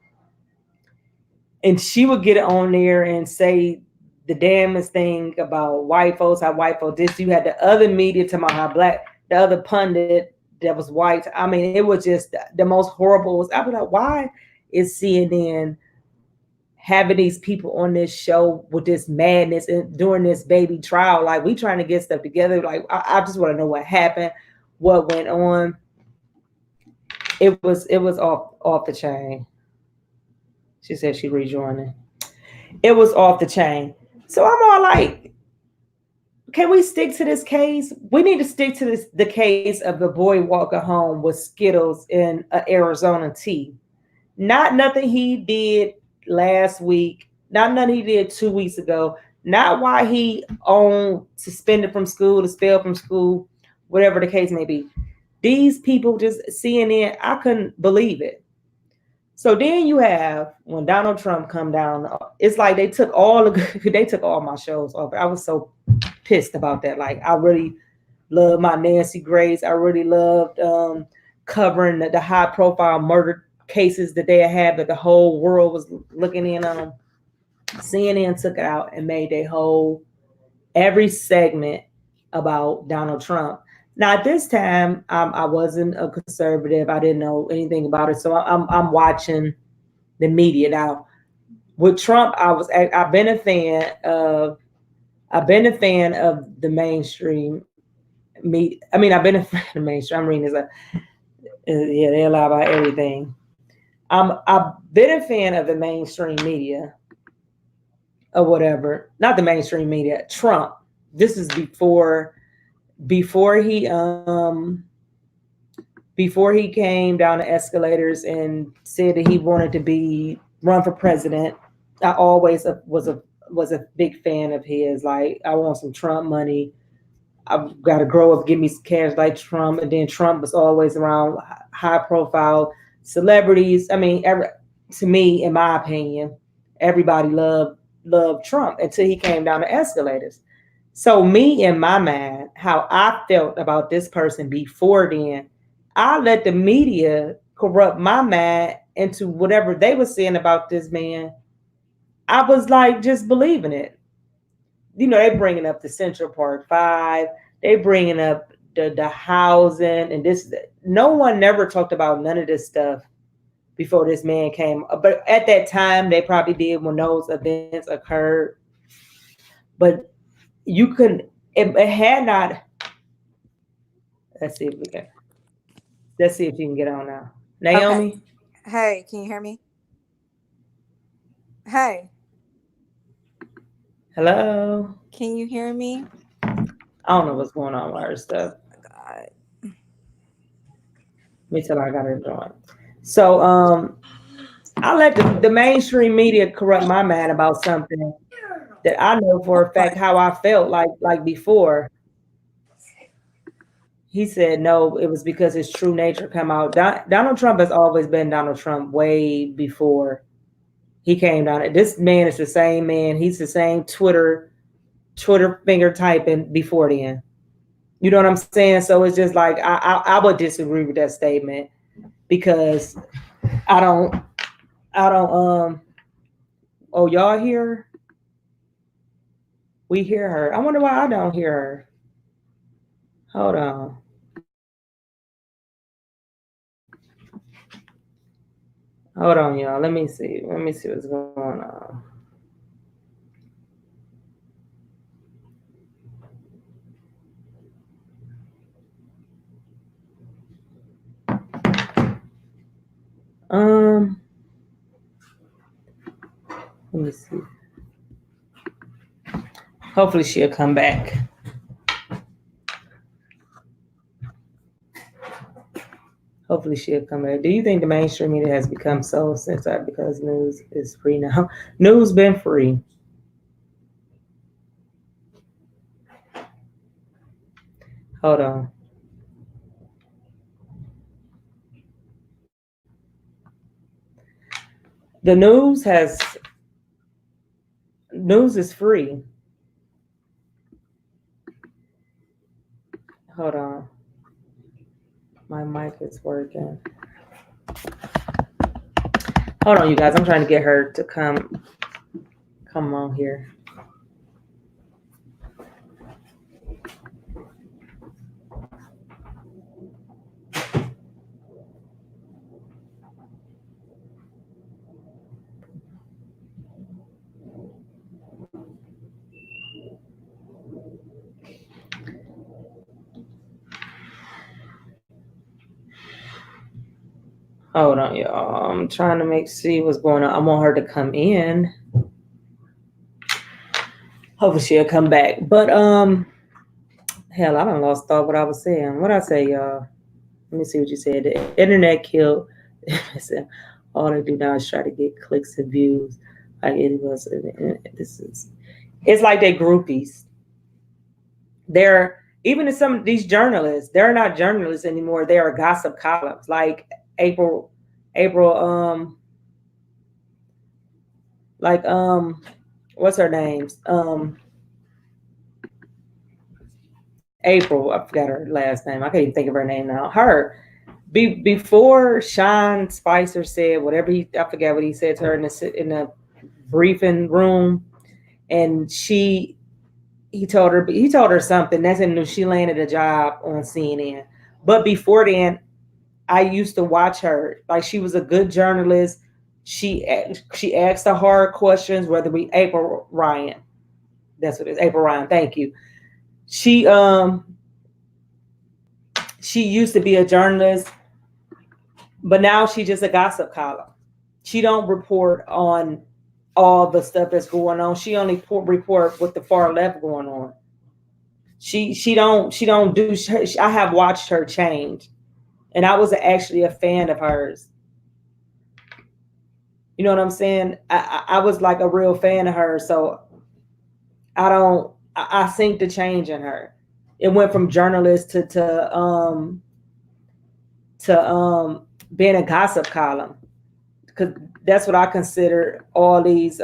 and she would get on there and say the damnest thing about white folks, how white folks this. You had the other media talking about how black, the other pundit that was white. I mean, it was just the most horrible. I was like, why is CNN having these people on this show with this madness and during this baby trial? Like, we trying to get stuff together. Like, I just want to know what happened, what went on. It was off the chain. She said she rejoining. It was off the chain. So I'm all like, can we stick to this case? We need to stick to the case of the boy walking home with Skittles in an Arizona tea. Not nothing he did last week, not nothing he did 2 weeks ago, not why he suspended from school, expelled from school, whatever the case may be. These people just CNN, I couldn't believe it. So then you have when Donald Trump come down, it's like they took all my shows off. I was so pissed about that. Like, I really love my Nancy Grace. I really loved covering the high profile murder cases that they had that the whole world was looking in on. CNN took it out and made every segment about Donald Trump. Now, at this time, I wasn't a conservative. I didn't know anything about it, so I'm watching the media now. With Trump, I've been a fan of the mainstream media. I mean, I've been a fan of the mainstream. I'm reading this. Yeah, they lie about everything. I've been a fan of the mainstream media or whatever. Not the mainstream media. Trump. This is before he came down the escalators and said that he wanted to run for president. I always was a big fan of his. Like, I want some Trump money. I've got to grow up, give me some cash like Trump. And then Trump was always around high profile celebrities. I mean, to me, in my opinion, everybody loved Trump until he came down the escalators. So me, in my mind, how I felt about this person before then, I let the media corrupt my mind into whatever they were saying about this man. I was like, just believing it. You know, they bringing up the Central Park 5. They bringing up the housing and this. No one never talked about none of this stuff before this man came. But at that time, they probably did when those events occurred. But you couldn't. It had not. Let's see if you can get on now. Naomi? Okay. Hey, can you hear me? Hey. Hello? Can you hear me? I don't know what's going on with her stuff. Oh, God. Let me tell her I got her join. So I let the mainstream media corrupt my mind about something that I know for a fact how I felt like before. He said no, it was because his true nature come out. Donald Trump has always been Donald Trump way before he came down. This man is the same man. He's the same Twitter finger typing before then. You know what I'm saying? So it's just like I would disagree with that statement because I don't oh, y'all hear her? We hear her. I wonder why I don't hear her. Hold on. Hold on, y'all. Let me see what's going on. Let me see. Hopefully she'll come back. Hopefully she'll come back. Do you think the mainstream media has become so censored because news is free now? News been free. Hold on. The news is free. Hold on. My mic is working. Hold on, you guys. I'm trying to get her to come on here. Hold on, y'all. I'm trying to see what's going on. I want her to come in. Hopefully she'll come back. But hell, I done lost thought what I was saying. What I say, y'all? Let me see what you said. The internet killed. All they do now is try to get clicks and views. Like it was. It's like they groupies. They're even in some of these journalists. They're not journalists anymore. They are gossip columns. Like April, what's her name? April, I forgot her last name. I can't even think of her name now. Before Sean Spicer said whatever I forget what he said to her in the briefing room, and he told her something. That's him. She landed a job on CNN. But before then, I used to watch her. Like she was a good journalist. She asked the hard questions. Whether we April Ryan, that's what it is. April Ryan. Thank you. She used to be a journalist, but now she's just a gossip column. She don't report on all the stuff that's going on. She only report what the far left going on. She don't do. I have watched her change, and I was actually a fan of hers. You know what I'm saying? I was like a real fan of her, so I think the change in her. It went from journalist to being a gossip column, because that's what I consider all these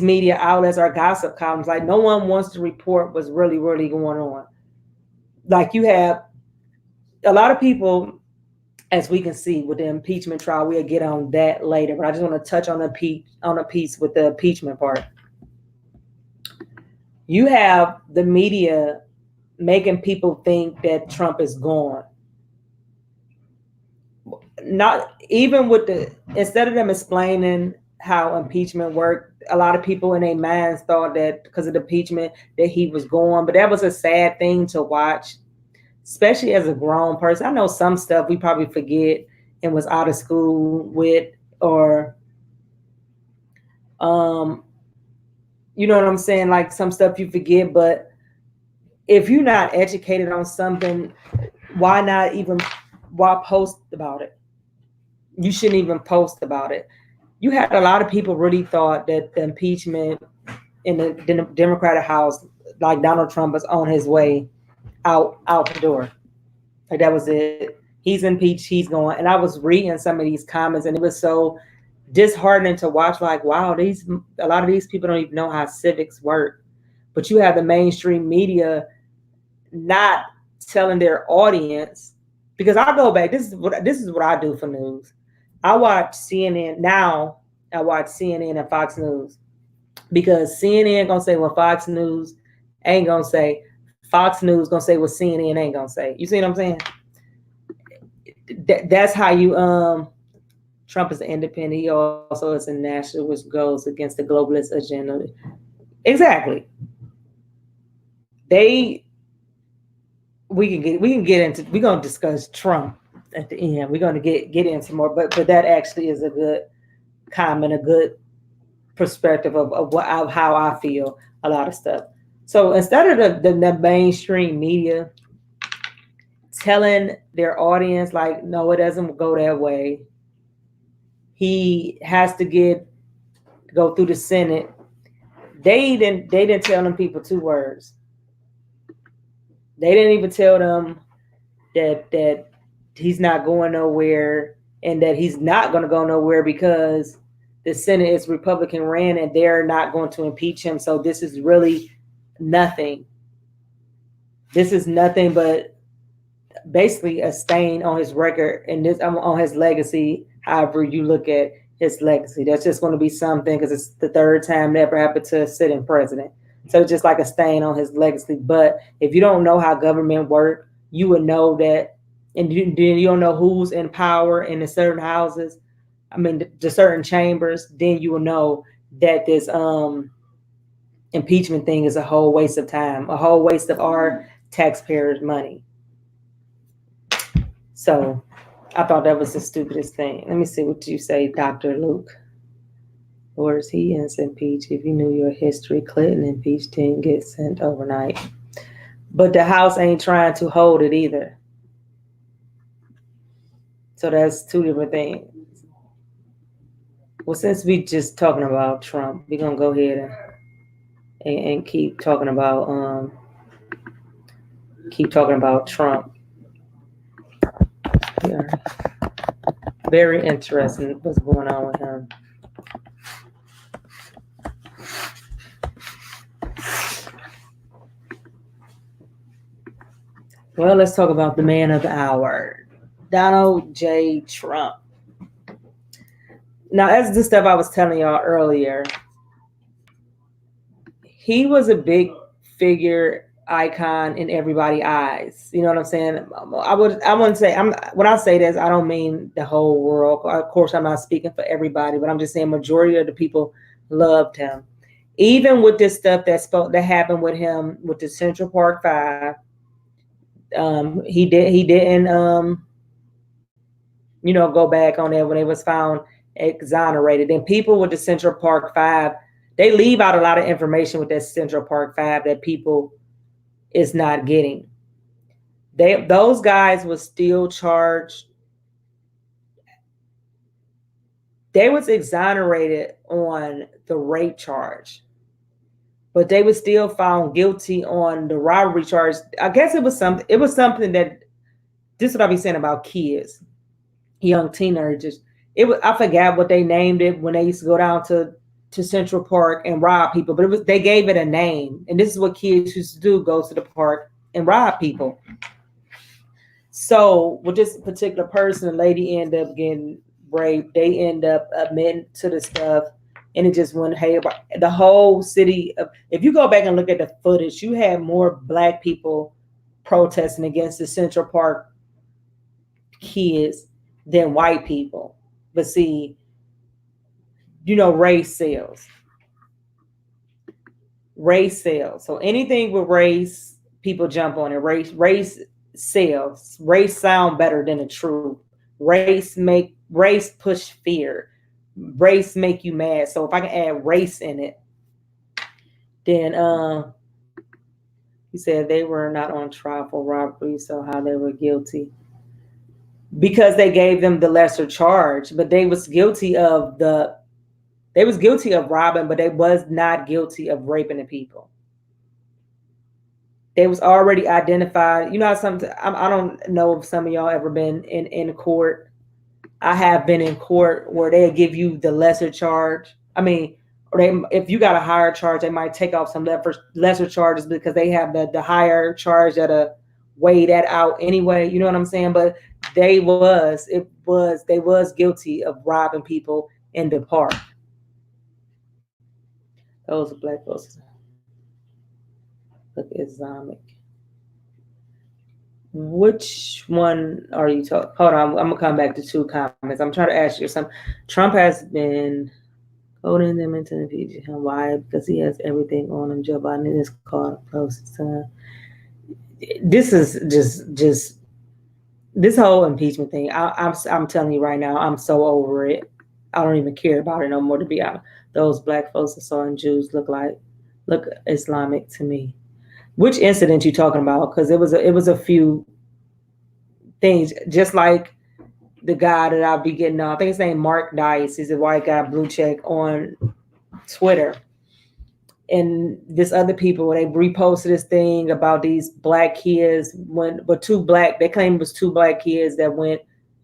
media outlets are gossip columns. Like no one wants to report what's really, really going on. Like you have a lot of people, as we can see with the impeachment trial. We'll get on that later, but I just want to touch on a piece with the impeachment part. You have the media making people think that Trump is gone. Not even instead of them explaining how impeachment worked, a lot of people in their minds thought that because of the impeachment that he was gone. But that was a sad thing to watch, especially as a grown person. I know some stuff we probably forget and was out of school with, or you know what I'm saying? Like some stuff you forget, but if you're not educated on something, why post about it? You shouldn't even post about it. You had a lot of people really thought that the impeachment in the Democratic House, like Donald Trump was on his way out the door. Like that was it. He's impeached, he's going. And I was reading some of these comments, and it was so disheartening to watch. Like, wow, a lot of these people don't even know how civics work. But you have the mainstream media not telling their audience, because I go back. This is what I do for news. I watch CNN now. I watch CNN and Fox News, because CNN gonna say what Fox News ain't gonna say. Fox News gonna say what CNN ain't gonna say. You see what I'm saying? That's how you Trump is an independent. He also is a national, which goes against the globalist agenda. Exactly. We're gonna discuss Trump at the end. We're gonna get into more, but that actually is a good comment, a good perspective of how I feel a lot of stuff. So instead of the mainstream media telling their audience like, no, it doesn't go that way. He has to go through the Senate. They didn't tell them people two words. They didn't even tell them that he's not going nowhere and that he's not going to go nowhere because the Senate is Republican ran and they're not going to impeach him. So this is really nothing. This is nothing but basically a stain on his record and on his legacy. However you look at his legacy, that's just going to be something because it's the third time that ever happened to a sitting president. So it's just like a stain on his legacy. But if you don't know how government works, you would know that, and then you don't know who's in power in the certain houses. I mean, the certain chambers. Then you will know that this impeachment thing is a whole waste of time, a whole waste of our taxpayers' money. So I thought that was the stupidest thing. Let me see what you say, Dr. Luke. Or is he impeached? If you knew your history, Clinton impeached didn't get sent overnight. But the House ain't trying to hold it either. So that's two different things. Well, since we just talking about Trump, we're gonna go ahead and keep talking about Trump. Yeah. Very interesting what's going on with him. Well, let's talk about the man of the hour, Donald J. Trump. Now, as the stuff I was telling y'all earlier, he was a big figure, icon in everybody's eyes. You know what I'm saying? I wouldn't say when I say this, I don't mean the whole world. Of course, I'm not speaking for everybody, but I'm just saying majority of the people loved him. Even with this stuff that happened with him with the Central Park 5. He didn't go back on that when it was found exonerated. And people with the Central Park 5, they leave out a lot of information with that Central Park 5 that people is not getting. Those guys was still charged. They was exonerated on the rape charge, but they were still found guilty on the robbery charge. I guess it was something that, this is what I be saying about kids, young teenagers. I forgot what they named it when they used to go down to Central Park and rob people, but they gave it a name. And this is what kids used to do, go to the park and rob people. So with this particular person, the lady ended up getting raped. They end up admitting to the stuff. And it just went haywire. The whole city, if you go back and look at the footage, you had more Black people protesting against the Central Park kids than white people. But see, race sells. Race sells. So anything with race, people jump on it. Race sells. Race sound better than the truth. Race push fear. Race make you mad. So if I can add race in it, then he said they were not on trial for robbery, so how they were guilty. Because they gave them the lesser charge, but they was guilty of robbing, but they was not guilty of raping the people. They was already identified. I don't know if some of y'all ever been in court. I have been in court where they give you the lesser charge. I mean, if you got a higher charge, they might take off some lesser charges because they have the higher charge that weigh that out anyway. You know what I'm saying? But they was guilty of robbing people in the park. Those are Black folks. Look, Islamic. Which one are you talking? Hold on, I'm gonna come back to two comments. I'm trying to ask you something. Trump has been holding them into impeachment. Why? Because he has everything on him. Joe Biden is called closest time. This is just this whole impeachment thing. I'm telling you right now, I'm so over it. I don't even care about it no more, to be honest. those black folks that saw in Jews look Islamic to me. Which incident you talking about? Because it was a few things, just like the guy that I'll be getting on. I think his name Mark Dice. He's a white guy, blue check on Twitter. And this other people, they reposted this thing about these black kids they claimed it was two black kids that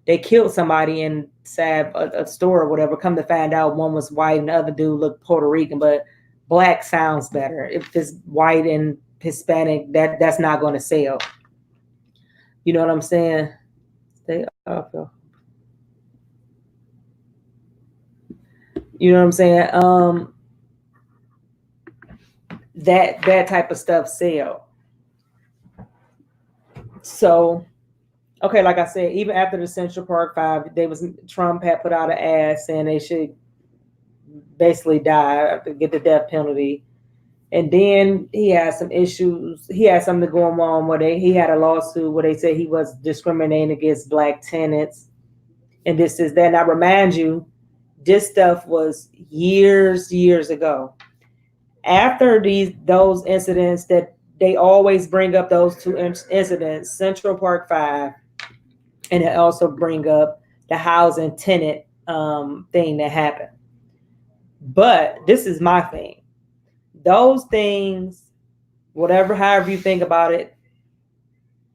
they killed somebody inside a store or whatever. Come to find out, one was white and the other dude looked Puerto Rican, but black sounds better. If it's white and Hispanic, that's not going to sell. You know what I'm saying? Stay up. You know what I'm saying? That type of stuff sell. So, okay, like I said, even after the Central Park 5, Trump had put out an ad saying they should basically die, get the death penalty. And then he had some issues. He had something going on where he had a lawsuit where they said he was discriminating against black tenants. And this is that. And I remind you, this stuff was years ago. After those incidents that they always bring up, those two incidents, Central Park 5, and they also bring up the housing tenant thing that happened. But this is my thing. Those things, however you think about it,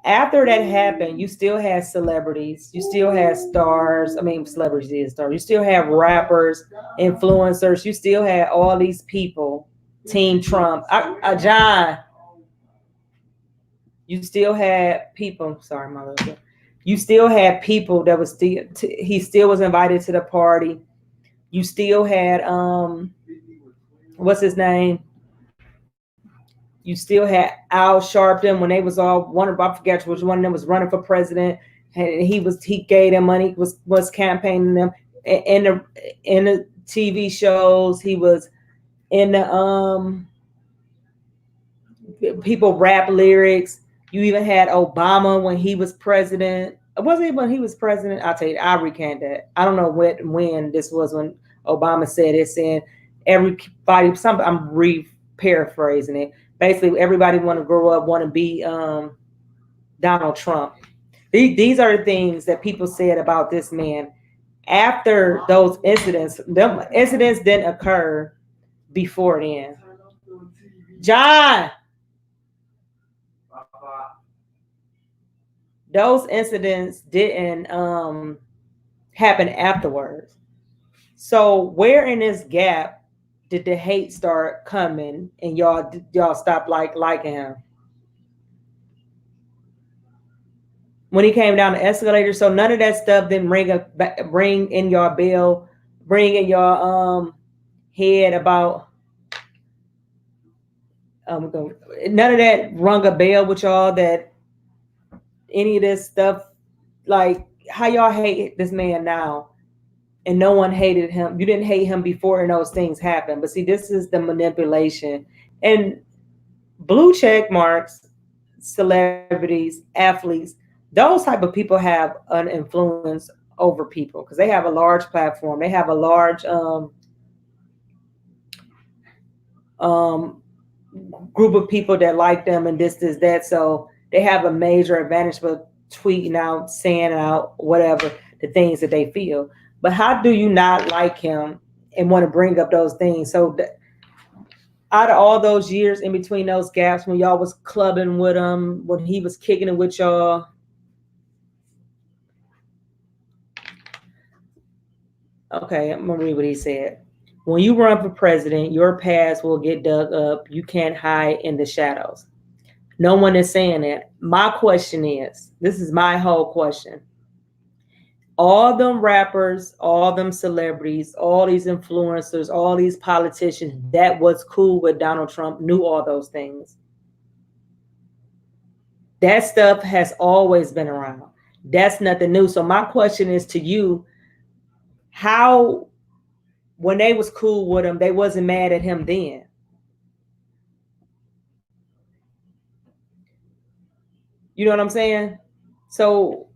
after that happened, you still had celebrities, you still had stars. I mean, celebrities is stars. You still have rappers, influencers. You still had all these people, Team Trump. John, you still had people. Sorry, my little. You still had people that was still. He still was invited to the party. You still had what's his name? You still had Al Sharpton when they was all I forget which one of them was running for president, and he gave them money, was campaigning them in the TV shows. He was in the people rap lyrics. You even had Obama when he was president. Wasn't it when he was president? I'll tell you, I recant that. I don't know when this was, when Obama said it, saying everybody, I'm paraphrasing it. Basically, everybody want to grow up, want to be Donald Trump. These are the things that people said about this man after those incidents. Them incidents didn't occur before then. John, those incidents didn't happen afterwards. So where in this gap did the hate start coming and y'all stop liking him? When he came down the escalator, so none of that stuff didn't bring in your head about none of that rung a bell with y'all, that any of this stuff, like how y'all hate this man now and no one hated him. You didn't hate him before and those things happened. But see, this is the manipulation. And blue check marks, celebrities, athletes, those type of people have an influence over people because they have a large platform. They have a large group of people that like them and this, that. So they have a major advantage for tweeting out, saying out, whatever, the things that they feel. But how do you not like him and want to bring up those things? So out of all those years in between those gaps when y'all was clubbing with him, when he was kicking it with y'all, okay, I'm going to read what he said. When you run for president, your past will get dug up. You can't hide in the shadows. No one is saying that. My question is, this is my whole question. All them rappers, all them celebrities, all these influencers, all these politicians that was cool with Donald Trump knew all those things. That stuff has always been around. That's nothing new. So my question is to you, how, when they was cool with him, they wasn't mad at him then? You know what I'm saying? So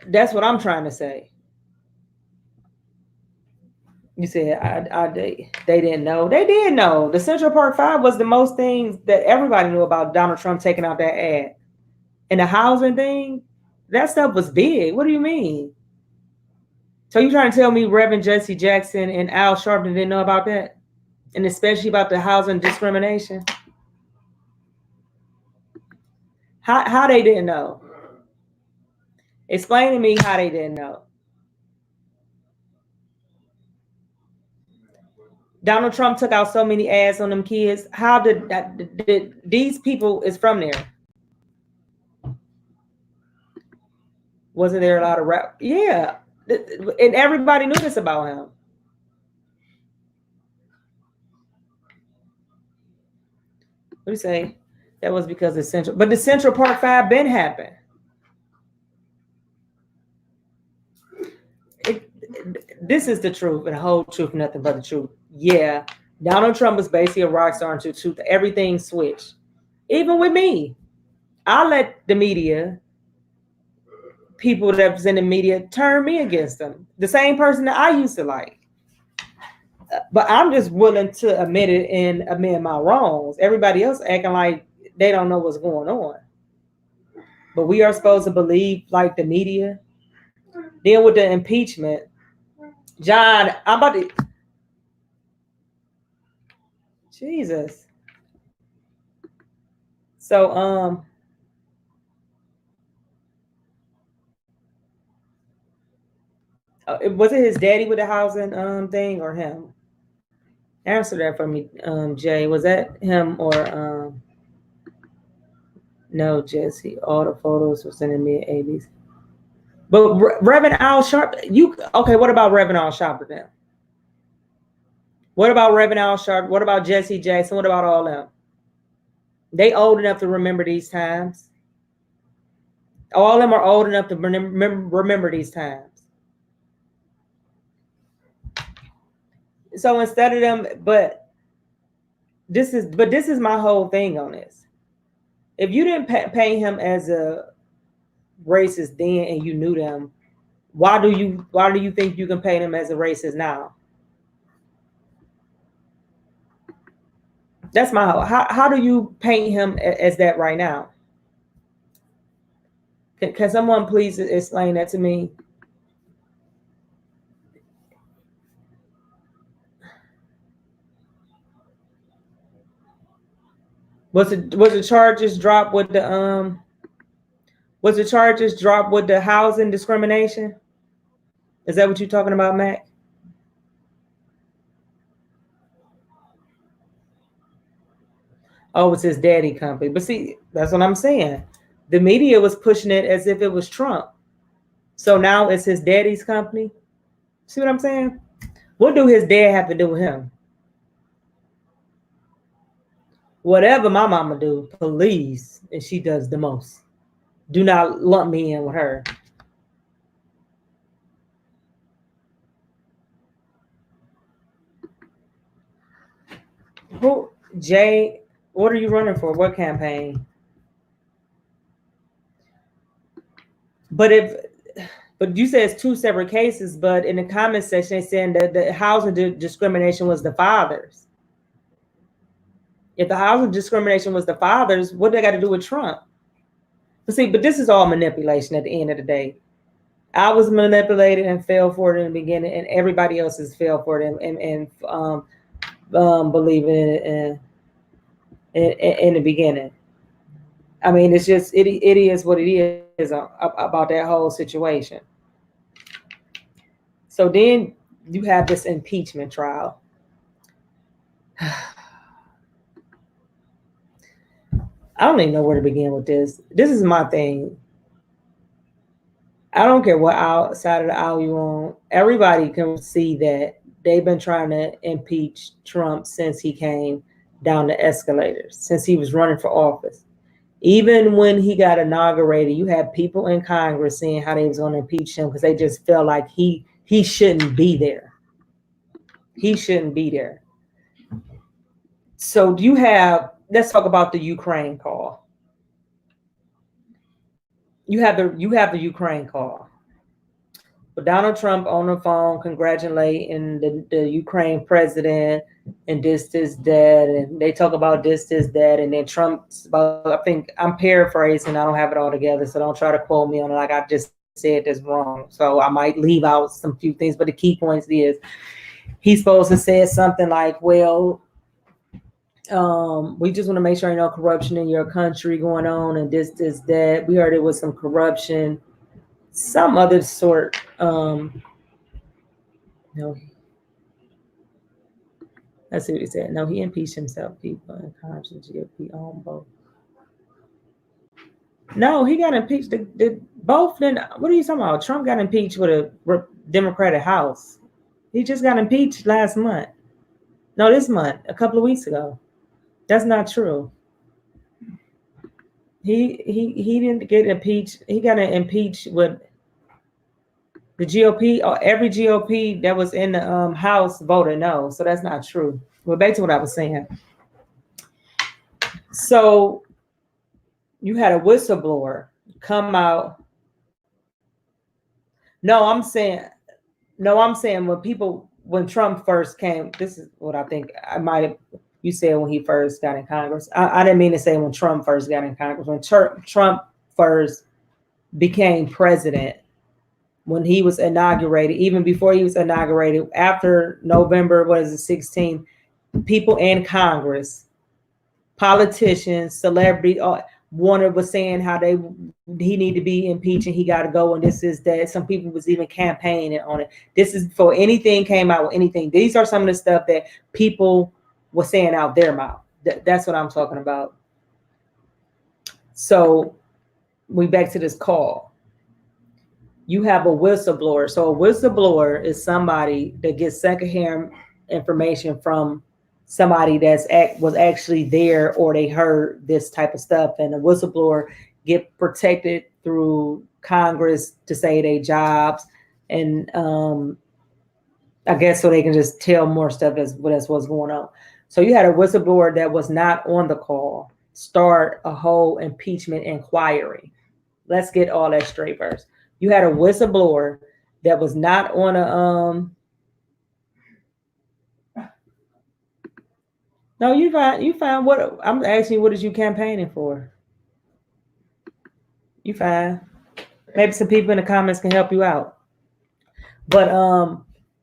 that's what I'm trying to say. You said they didn't know. They did know. The Central Park Five was the most things that everybody knew about Donald Trump taking out that ad. And the housing thing, that stuff was big. What do you mean? So you trying to tell me Reverend Jesse Jackson and Al Sharpton didn't know about that? And especially about the housing discrimination? How they didn't know? Explain to me how they didn't know. Donald Trump took out so many ads on them kids. How did these people is from there? Wasn't there a lot of rap? Yeah. And everybody knew this about him. What do you say? That was because of Central. But the Central Park Five been happened. This is the truth and the whole truth, nothing but the truth. Yeah, Donald Trump was basically a rock star until truth. Everything switched. Even with me, I let the media, people that was in the media, turn me against them. The same person that I used to like. But I'm just willing to admit it and admit my wrongs. Everybody else acting like they don't know what's going on. But we are supposed to believe like the media. Then with the impeachment, John, I'm about to. Jesus. So was it his daddy with the housing thing or him? Answer that for me, Jay. Was that him or no, Jesse? All the photos was in the mid-80s. But Reverend Al Sharp, okay, what about Reverend Al Sharpton then? What about Reverend Al Sharp? What about Jesse Jackson? What about all them? They old enough to remember these times. All of them are old enough to remember these times. So instead of them, but this is my whole thing on this. If you didn't paint him as a racist then and you knew them, why do you think you can paint him as a racist now? That's my whole. How do you paint him as that right now? Can someone please explain that to me? Was the charges dropped with the Was the charges dropped with the housing discrimination? Is that what you're talking about, Mac? Oh, it's his daddy company. But see, that's what I'm saying. The media was pushing it as if it was Trump. So now it's his daddy's company. See what I'm saying? What do his dad have to do with him? Whatever my mama do, please, and she does the most. Do not lump me in with her. Who, Jay? What are you running for? What campaign? But you said it's two separate cases. But in the comment section, they saying that the housing discrimination was the fathers. If the housing discrimination was the fathers, what they got to do with Trump? But this is all manipulation at the end of the day. I was manipulated and fell for it in the beginning, and everybody else has fell for it and believing in it in the beginning. I mean, it's just it is what it is about that whole situation. So then you have this impeachment trial. I don't even know where to begin with this. This is my thing. I don't care what side of the aisle you're on. Everybody can see that they've been trying to impeach Trump since he came down the escalators, since he was running for office. Even when he got inaugurated, you had people in Congress saying how they was going to impeach him because they just felt like he shouldn't be there. He shouldn't be there. So let's talk about the Ukraine call. You have the Ukraine call. But Donald Trump on the phone congratulating the Ukraine president and this, that, and they talk about this, that, and then Trump's about, I think I'm paraphrasing, I don't have it all together, so don't try to quote me on it like I just said this wrong. So I might leave out some few things, but the key points is he's supposed to say something like, well, we just want to make sure no corruption in your country going on, and this, that. We heard it was some corruption, some other sort. No, let's see what he said. No, he impeached himself. People in Congress and GOP on both. No, he got impeached. Both. Then what are you talking about? Trump got impeached with a Democratic House. He just got impeached last month. No, this month, a couple of weeks ago. That's not true. He didn't get impeached. He got impeached with the GOP, or every GOP that was in the House voted no. So that's not true. Well, back to what I was saying. So you had a whistleblower come out. No, I'm saying when Trump first came, this is what I think I might have, you said when he first got in Congress. I didn't mean to say when Trump first got in Congress. When Trump first became president, when he was inaugurated, even before he was inaugurated, after November, 16th, people in Congress, politicians, celebrities, Warner was saying how he need to be impeached and he got to go, and this is that. Some people was even campaigning on it. This is for anything came out with anything. These are some of the stuff that people were saying out their mouth. That's what I'm talking about. So we back to this call. You have a whistleblower. So a whistleblower is somebody that gets secondhand information from somebody was actually there, or they heard this type of stuff, and a whistleblower get protected through Congress to say their jobs, and I guess so they can just tell more stuff that's what's going on. So you had a whistleblower that was not on the call start a whole impeachment inquiry. Let's get all that straight first. You had a whistleblower that was not on a No, you find what I'm asking you. What is you campaigning for? You fine. Maybe some people in the comments can help you out. But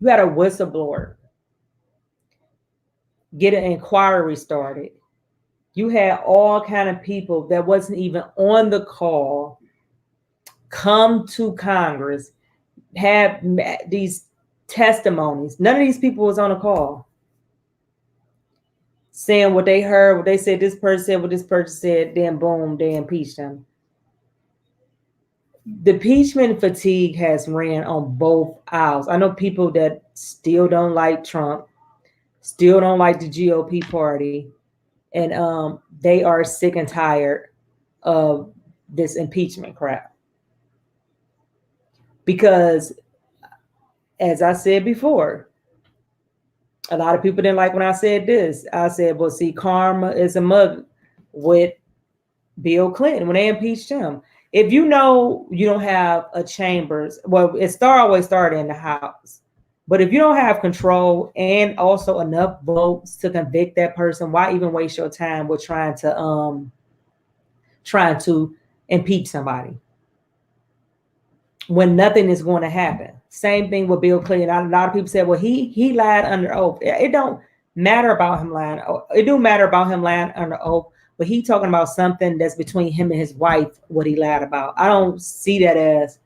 you had a whistleblower get an inquiry started. You had all kind of people that wasn't even on the call come to Congress, have these testimonies. None of these people was on a call saying what they heard, what they said, this person said, what this person said, then boom, they impeached them. The impeachment fatigue has ran on both aisles. I know people that still don't like Trump, still don't like the GOP party, and they are sick and tired of this impeachment crap. Because, as I said before, a lot of people didn't like when I said this. I said, well, see, karma is a mug with Bill Clinton when they impeached him. If you know you don't have a chambers, well, it always started in the House. But if you don't have control and also enough votes to convict that person, why even waste your time with trying to impeach somebody when nothing is going to happen? Same thing with Bill Clinton. A lot of people said, well, he lied under oath. It don't matter about him lying. It do matter about him lying under oath, but he talking about something that's between him and his wife, what he lied about. I don't see that as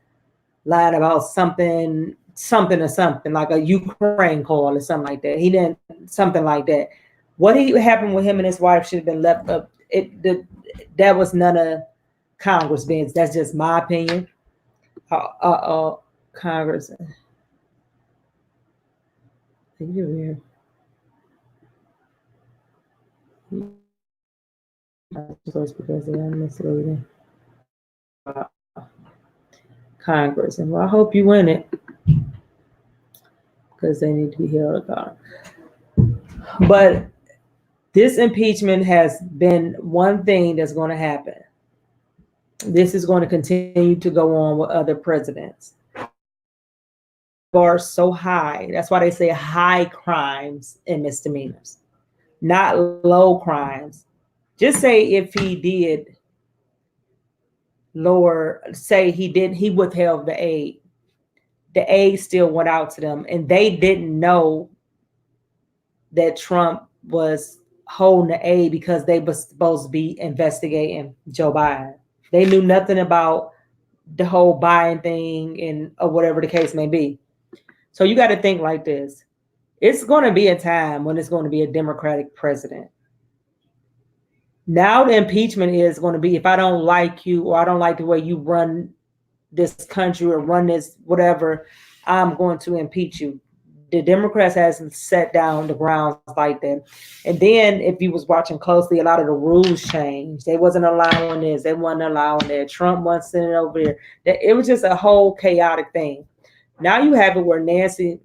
lying about something like a Ukraine call or something like that. He didn't, something like that. What happened with him and his wife should have been left up. That was none of Congress business. That's just my opinion. Congress. You're weird. Because they are misleading. Congress, and well, I hope you win it because they need to be held accountable. But this impeachment has been one thing that's going to happen. This is going to continue to go on with other presidents. bar so high. That's why they say high crimes and misdemeanors, not low crimes. Just say if he did lower, say he withheld the aid still went out to them, and they didn't know that Trump was holding the aid because they were supposed to be investigating Joe Biden. They knew nothing about the whole Biden thing and or whatever the case may be. So you got to think like this. It's going to be a time when it's going to be a Democratic president. Now the impeachment is going to be, if I don't like you or I don't like the way you run this country or run this whatever, I'm going to impeach you. The Democrats hasn't set down the grounds like that. And then if you was watching closely, a lot of the rules changed. They wasn't allowing this. They wasn't allowing that. Trump wasn't sitting over there. It was just a whole chaotic thing. Now you have it where Nancy,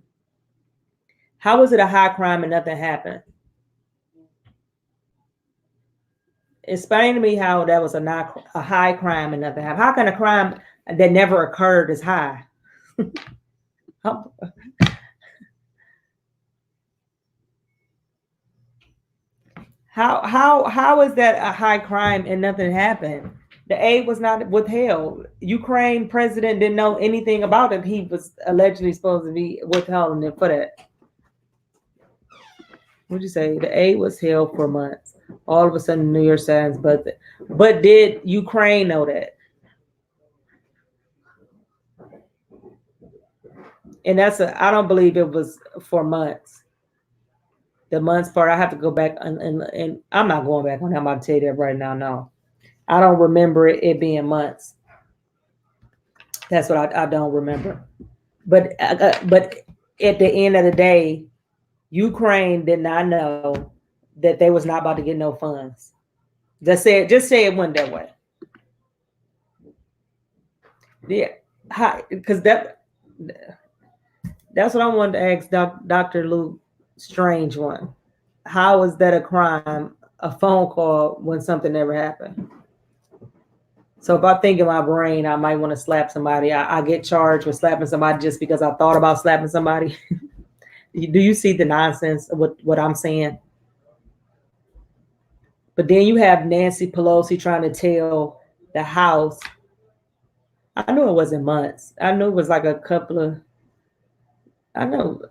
how was it a high crime and nothing happened? Explain to me how that was a high crime and nothing happened. How can a crime that never occurred is high? How is that a high crime and nothing happened? The aid was not withheld. Ukraine president didn't know anything about it. He was allegedly supposed to be withholding it for that. What'd you say? The aid was held for months. All of a sudden, New York Times, but did Ukraine know that? And I don't believe it was for months. The months part, I have to go back and I'm not going back on that. I'm about to tell you that right now. No, I don't remember it being months. That's what I don't remember. But at the end of the day, Ukraine did not know that they was not about to get no funds. Just say it went that way. Yeah, because that's what I wanted to ask Dr. Luke Strange one. How is that a crime, a phone call when something never happened? So if I think in my brain, I might want to slap somebody. I get charged with slapping somebody just because I thought about slapping somebody. Do you see the nonsense of what I'm saying? But then you have Nancy Pelosi trying to tell the House. I knew it wasn't months. I knew it was like a couple of. I don't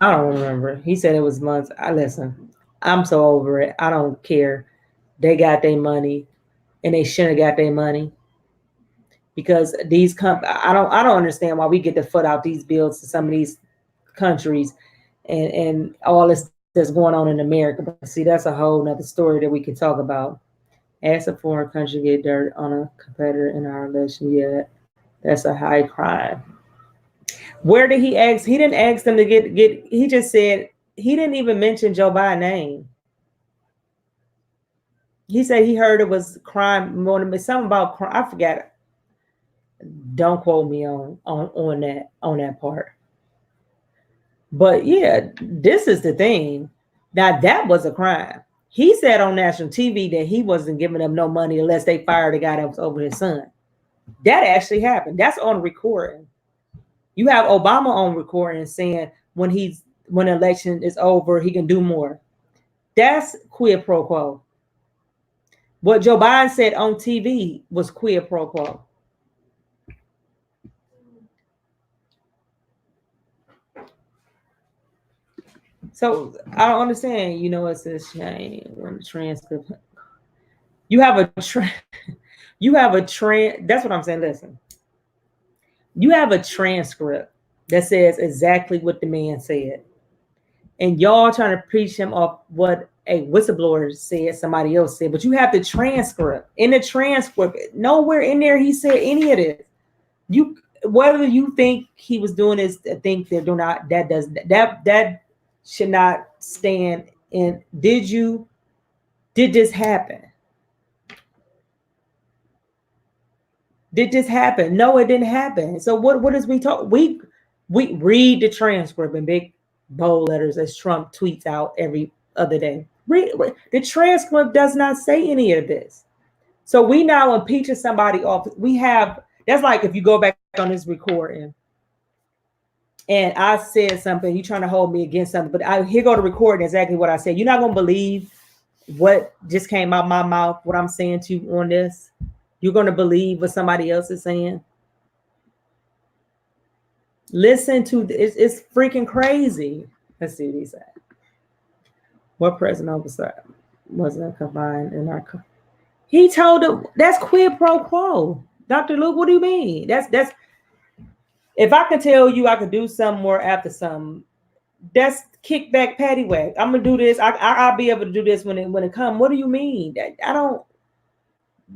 remember. He said it was months. Listen. I'm so over it. I don't care. They got their money, and they shouldn't have got their money. Because these I don't understand why we get to foot out these bills to some of these countries, and all this that's going on in America. But see, that's a whole nother story that we can talk about. Ask a foreign country to get dirt on a competitor in our election. Yeah, that's a high crime. Where did he ask? He didn't ask them to get. He just said he didn't even mention Joe Biden's name. He said he heard it was crime more than something about crime. I forgot. Don't quote me on that part. But yeah, this is the thing. Now that was a crime. He said on national TV that he wasn't giving them no money unless they fired the guy that was over his son. That actually happened. That's on recording. You have Obama on recording saying when election is over, he can do more. That's quid pro quo. What Joe Biden said on TV was quid pro quo. So I don't understand. You know, it's a shame when the transcript. You have a That's what I'm saying. Listen, you have a transcript that says exactly what the man said, and y'all trying to preach him off what a whistleblower said, somebody else said. But you have the transcript. In the transcript, nowhere in there he said any of this. Whether you think he was doing this, think they're doing not. That should not stand in. Did this happen? Did this happen? No, it didn't happen. So what is we talk? We read the transcript in big bold letters as Trump tweets out every other day. The transcript does not say any of this. So we now impeaching somebody off. That's like if you go back on this recording and I said something, you trying to hold me against something, but here go the recording exactly what I said. You're not gonna believe what just came out my mouth, what I'm saying to you on this. You're gonna believe what somebody else is saying. Listen to this, it's freaking crazy. Let's see what he said. What president oversight wasn't combined in our he told him that's quid pro quo. Dr. Luke, what do you mean? That's if I can tell you I could do something more after something, that's kickback paddywhack. I'm gonna do this. I'll be able to do this when it comes. What do you mean? I don't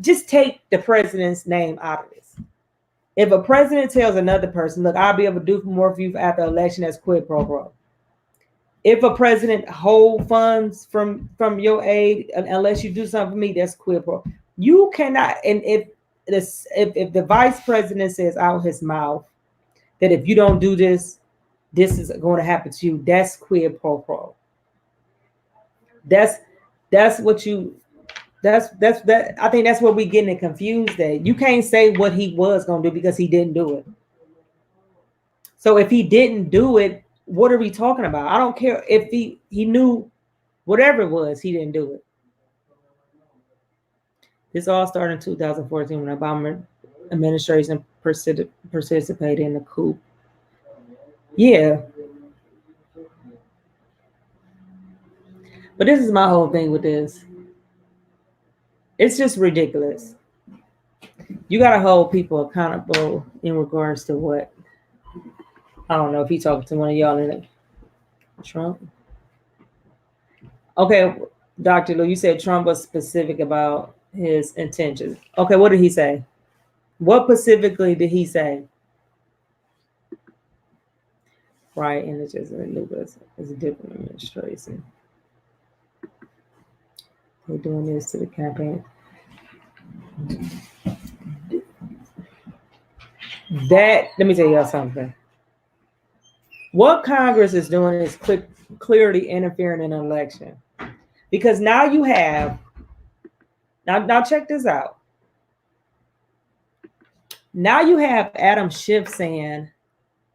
just take the president's name out of this. If a president tells another person, look, I'll be able to do more for you after election, that's quid pro quo. If a president hold funds from your aid unless you do something for me, that's quid pro. You cannot. And if the vice president says out his mouth that if you don't do this, this is going to happen to you, that's quid pro quo. That's what you. That's that. I think that's where we getting it confused. That you can't say what he was going to do because he didn't do it. So if he didn't do it, what are we talking about? I don't care if he knew whatever it was, he didn't do it. This all started in 2014 when the Obama administration participated in the coup. Yeah. But this is my whole thing with this. It's just ridiculous. You got to hold people accountable in regards to what? I don't know if he talking to one of y'all in it. Trump. Okay, Dr. Lou, you said Trump was specific about his intentions. Okay, what did he say? What specifically did he say? Right, and it's just it's a different administration. They're doing this to the campaign. Let me tell y'all something. What Congress is doing is clearly interfering in an election. Because now you have, now check this out. Now you have Adam Schiff saying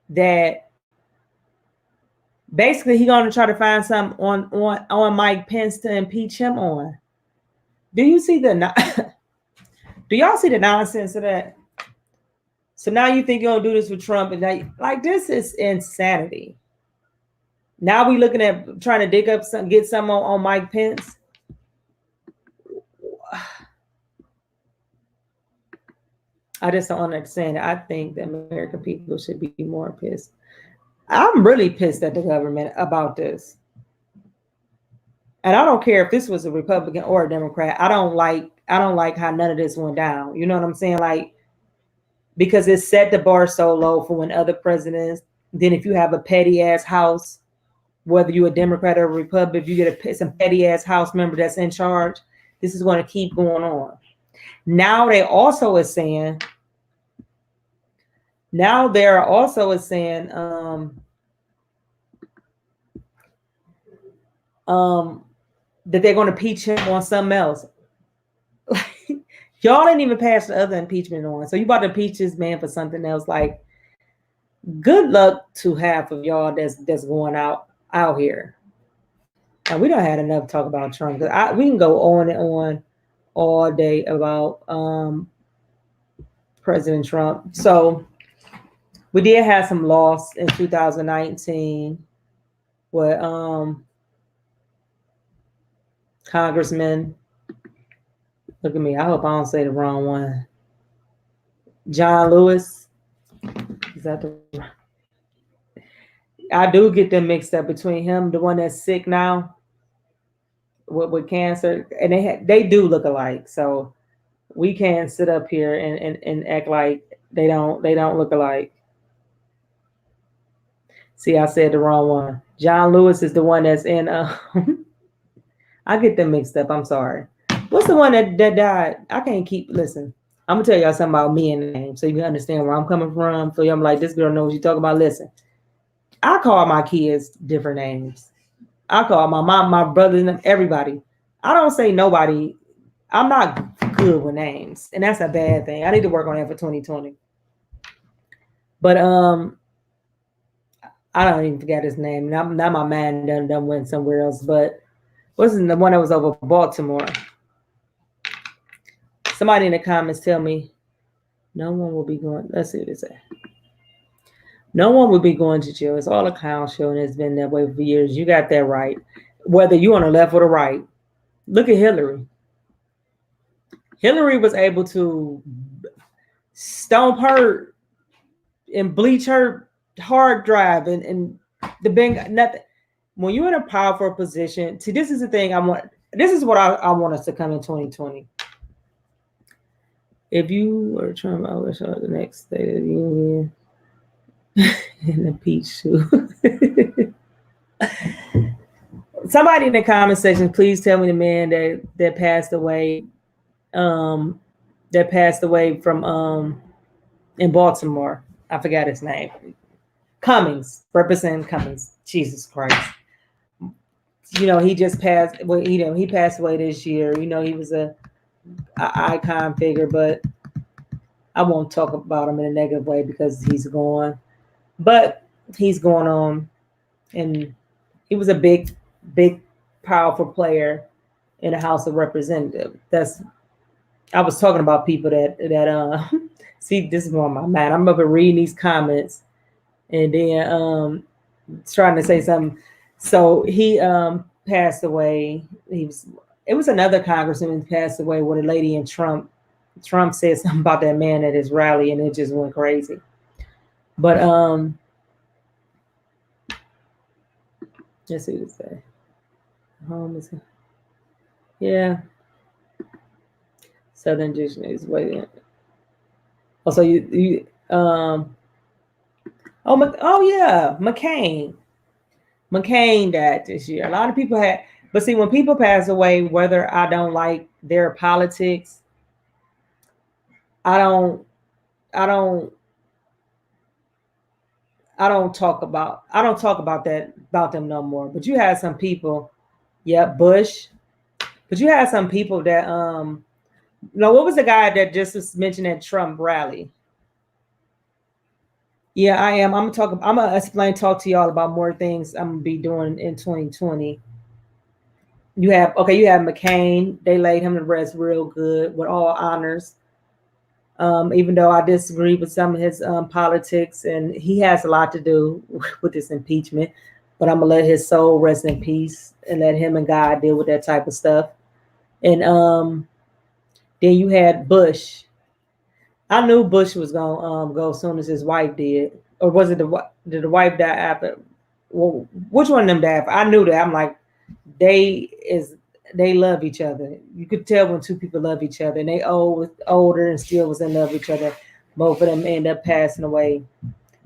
that basically he's going to try to find something on Mike Pence to impeach him on. Do y'all see the nonsense of that? So now you think you're gonna do this with Trump, and now, like, this is insanity. Now we looking at trying to dig up some, get some on Mike Pence. I just don't understand it. I think the American people should be more pissed. I'm really pissed at the government about this. And I don't care if this was a Republican or a Democrat. I don't like how none of this went down. You know what I'm saying? Like, because it set the bar so low for when other presidents, then if you have a petty ass house, whether you're a Democrat or a Republican, if you get some petty ass House member that's in charge, this is going to keep going on. Now they're also saying that they're going to impeach him on something else. Y'all didn't even pass the other impeachment on. So you about to impeach this man for something else. Like, good luck to half of y'all that's going out here. And we don't have enough to talk about Trump. We can go on and on all day about President Trump. So we did have some loss in 2019 with Congressman. Look at me. I hope I don't say the wrong one. John Lewis. Is that the? I do get them mixed up between him, the one that's sick now with cancer, and they do look alike. So we can't sit up here and act like they don't look alike. See, I said the wrong one. John Lewis is the one that's in. I get them mixed up. I'm sorry. What's the one that died? I can't keep. Listen, I'm gonna tell y'all something about me and the name, so you can understand where I'm coming from. So I'm like, this girl knows what you're talking about. Listen, I call my kids different names. I call my mom, my brothers, everybody. I don't say nobody. I'm not good with names, and that's a bad thing. I need to work on that for 2020. But I don't even forget his name. Now my man done went somewhere else, but wasn't the one that was over Baltimore. Somebody in the comments tell me no one will be going. Let's see what it say. No one will be going to jail. It's all a clown show, and it's been that way for years. You got that right. Whether you on the left or the right. Look at Hillary. Hillary was able to stomp her and bleach her hard drive and the bang nothing. When you're in a powerful position, see, this is the thing I want. This is what I want us to come in 2020. If you were Trump, I wish I was the next State of the Union in the peach shoe. Somebody in the comment section, please tell me the man that passed away. That passed away from in Baltimore. I forgot his name. Cummings, Representative Cummings. Jesus Christ. You know, he just passed. Well, he passed away this year. You know, he was a icon figure, but I won't talk about him in a negative way because he's gone. But he's going on, and he was a big, powerful player in the House of Representatives. I was talking about people that see, this is one of my mind. I'm up and reading these comments, and then trying to say something. So he passed away. It was another congressman who passed away with a lady in Trump. Trump said something about that man at his rally, and it just went crazy. But let's see what it say. Home is, yeah. Southern Dictionary is waiting. Also, oh yeah, McCain. McCain died this year. A lot of people had, but see, when people pass away, whether I don't like their politics, I don't talk about them no more. But you had some people, Bush. But you had some people that what was the guy that just was mentioned at Trump rally? Yeah, I am. I'm gonna talk to y'all about more things I'm gonna be doing in 2020. You have McCain. They laid him to rest real good with all honors. Even though I disagree with some of his politics, and he has a lot to do with this impeachment, but I'm gonna let his soul rest in peace and let him and God deal with that type of stuff. And then you had Bush. I knew Bush was gonna go as soon as his wife did, or was it did the wife die after? Well, which one of them died? I knew that. I'm like, they love each other. You could tell when two people love each other, and they older and still was in love with each other. Both of them end up passing away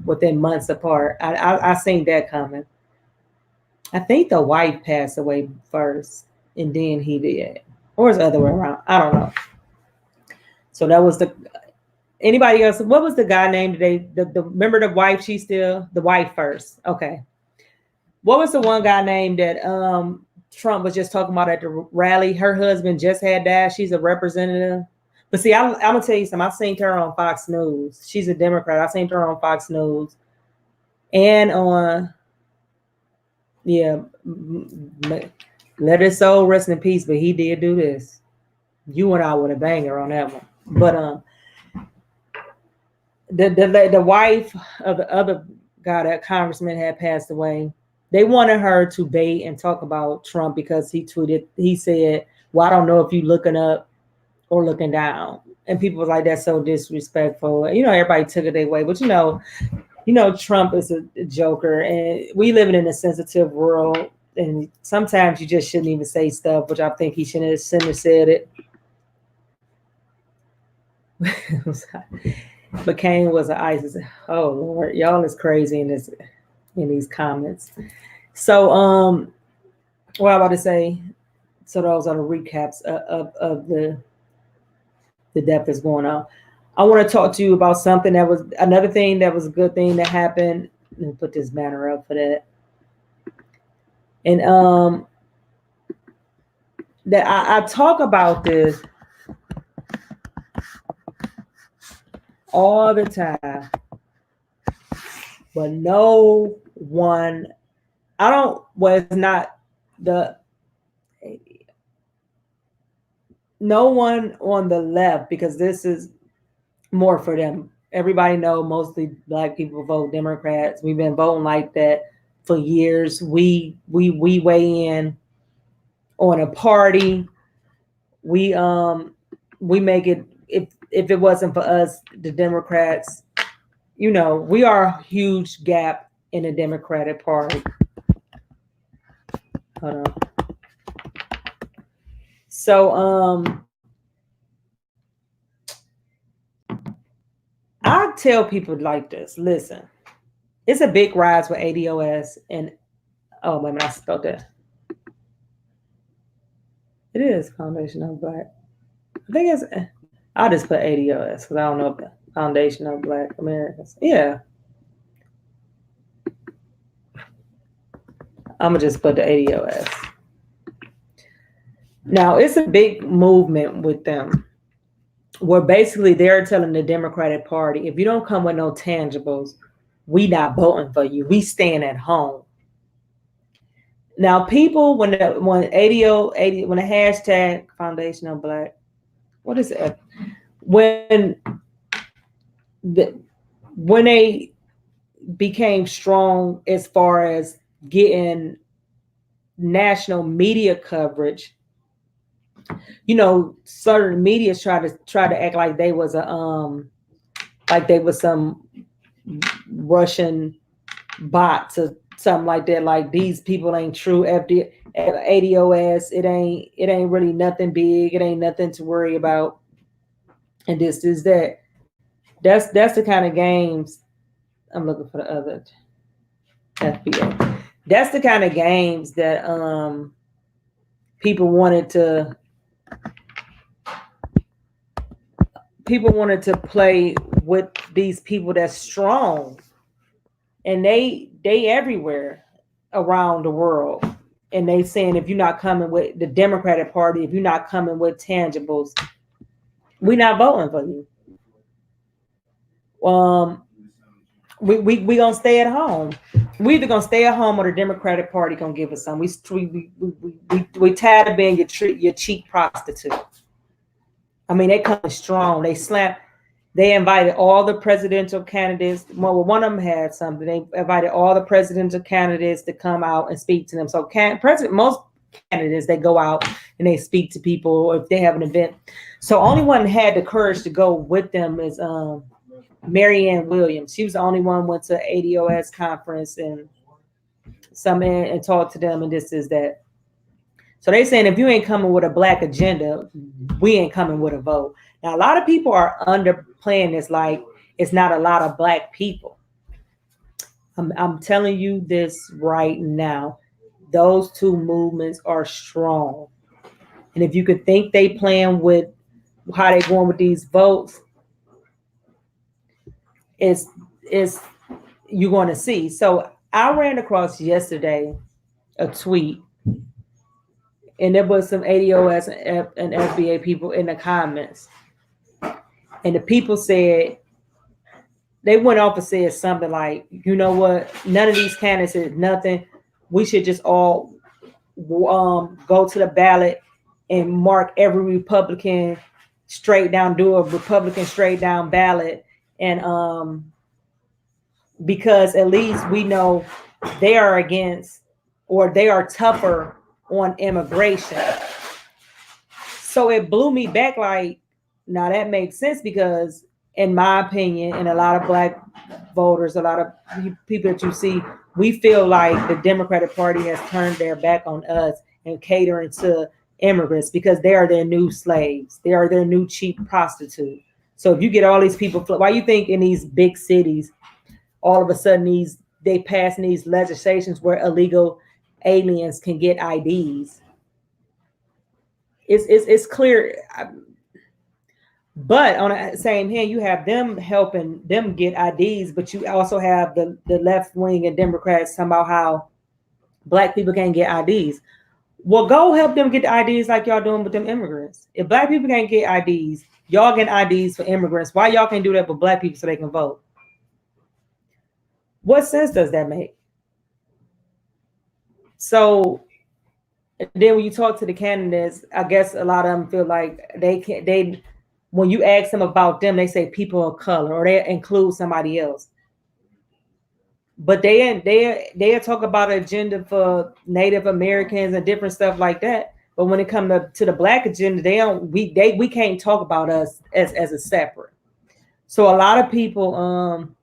within months apart. I seen that coming. I think the wife passed away first, and then he did, or it's the other way around. I don't know. So that was anybody else? What was the guy named today? Remember the wife? She's still the wife first. Okay. What was the one guy named that Trump was just talking about at the rally? Her husband just had died. She's a representative. But see, I'm gonna tell you something. I've seen her on Fox News. She's a Democrat. I've seen her on Fox News and on let his soul rest in peace. But he did do this. You and I would have banged her on that one. But the wife of the other guy, that congressman, had passed away. They wanted her to bait and talk about Trump because he said, well, I don't know if you looking up or looking down. And people was like, that's so disrespectful. Everybody took it their way. But Trump is a joker, and we living in a sensitive world. And sometimes you just shouldn't even say stuff, which I think he shouldn't have said it. McCain was an ISIS. Oh Lord, y'all is crazy in these comments. So what I'm about to say. So those are the recaps of the death that's going on. I want to talk to you about something that was another thing that was a good thing that happened. Let me put this banner up for that. And that I talk about this all the time, but no one. It's not the, no one on the left, because this is more for them. Everybody know mostly Black people vote Democrats. We've been voting like that for years. We weigh in on a party. We make it, if it wasn't for us, the Democrats, we are a huge gap in the Democratic Party. Hold on. So I tell people like this, listen, it's a big rise with ADOS and, oh, wait a minute, I spelled that. It is Foundation of Black. I think it's, I'll just put ADOS because I don't know if the Foundation of Black Americans. Yeah. I'm going to just put the ADOS. Now, it's a big movement with them where basically they're telling the Democratic Party, if you don't come with no tangibles, we not voting for you. We staying at home. Now, people, when the hashtag Foundation of Black, what is it? When they became strong as far as getting national media coverage, certain media try to act like they was some Russian bots or something like that. Like, these people ain't true. ADOS, it ain't really nothing big. It ain't nothing to worry about. And this is that. That's the kind of games. I'm looking for the other FBA. That's the kind of games that people wanted to play with these people that's strong, and they everywhere around the world, and they saying, if you're not coming with the Democratic Party, if you're not coming with tangibles, we're not voting for you. We gonna stay at home. We either gonna stay at home or the Democratic Party gonna give us some. We tired of being your cheap prostitute. I mean, they come strong. They invited all the presidential candidates. Well, one of them had something. They invited all the presidential candidates to come out and speak to them. So most candidates, they go out and they speak to people if they have an event. So only one had the courage to go with them is Marianne Williams. She was the only one went to ADOS conference and talked to them, and this is that. So they saying, if you ain't coming with a Black agenda, we ain't coming with a vote. Now, a lot of people are underplaying this like it's not a lot of Black people. I'm telling you this right now. Those two movements are strong. And if you could think they playing with how they going with these votes, it's you're going to see. So I ran across yesterday a tweet, and there was some ADOS and FBA people in the comments. And the people said, they went off and said something like, you know what? None of these candidates is nothing. We should just all go to the ballot and mark every Republican straight down, do a Republican straight down ballot. And because at least we know they are against, or they are tougher on immigration. So it blew me back like, now that makes sense, because in my opinion, and a lot of Black voters, a lot of people that you see, we feel like the Democratic Party has turned their back on us and catering to immigrants because they are their new slaves. They are their new cheap prostitute. So if you get all these people, why you think in these big cities, all of a sudden they passing these legislations where illegal aliens can get IDs? It's clear. But on the same hand, you have them helping them get IDs, but you also have the left wing and Democrats talking about how Black people can't get IDs. Well, go help them get the IDs like y'all doing with them immigrants. If Black people can't get IDs, y'all get IDs for immigrants. Why y'all can't do that for Black people so they can vote? What sense does that make? So then when you talk to the candidates, I guess a lot of them feel like they when you ask them about them, they say people of color or they include somebody else. But they talk about an agenda for Native Americans and different stuff like that. But when it comes to the Black agenda, we can't talk about us as a separate. So a lot of people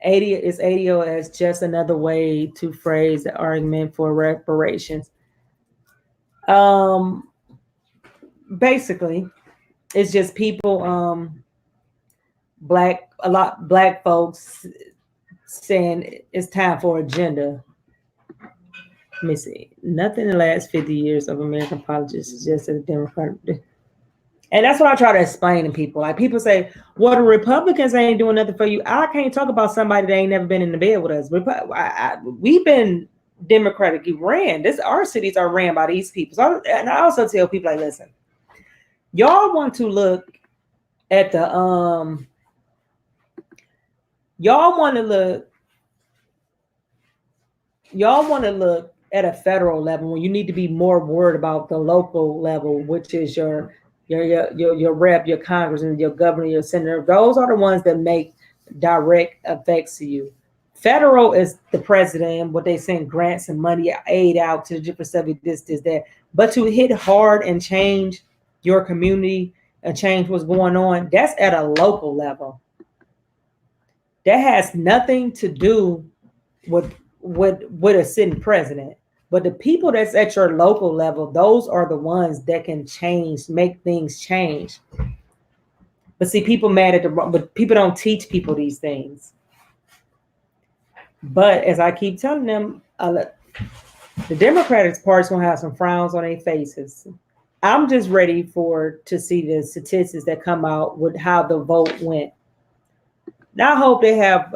ADO as just another way to phrase the argument for reparations. Basically, it's just people black folks saying it's time for agenda. Let me see. Nothing in the last 50 years of American politics is just a Democratic. And that's what I try to explain to people. Like people say, well, the Republicans ain't doing nothing for you. I can't talk about somebody that ain't never been in the bed with us. We've been democratically ran. Our cities are ran by these people. And I also tell people, like, listen, y'all want to look at the y'all want to look at a federal level when you need to be more worried about the local level, which is your rep, your congressman, your governor, your senator. Those are the ones that make direct effects to you. Federal is the president, what they send grants and money, aid out to the different stuff, this, that. But to hit hard and change your community and change what's going on, that's at a local level. That has nothing to do with a sitting president. But the people that's at your local level, those are the ones that can change, make things change. But see, people but people don't teach people these things. But as I keep telling them, the Democratic Party's gonna have some frowns on their faces. I'm just ready to see the statistics that come out with how the vote went. Now I hope they have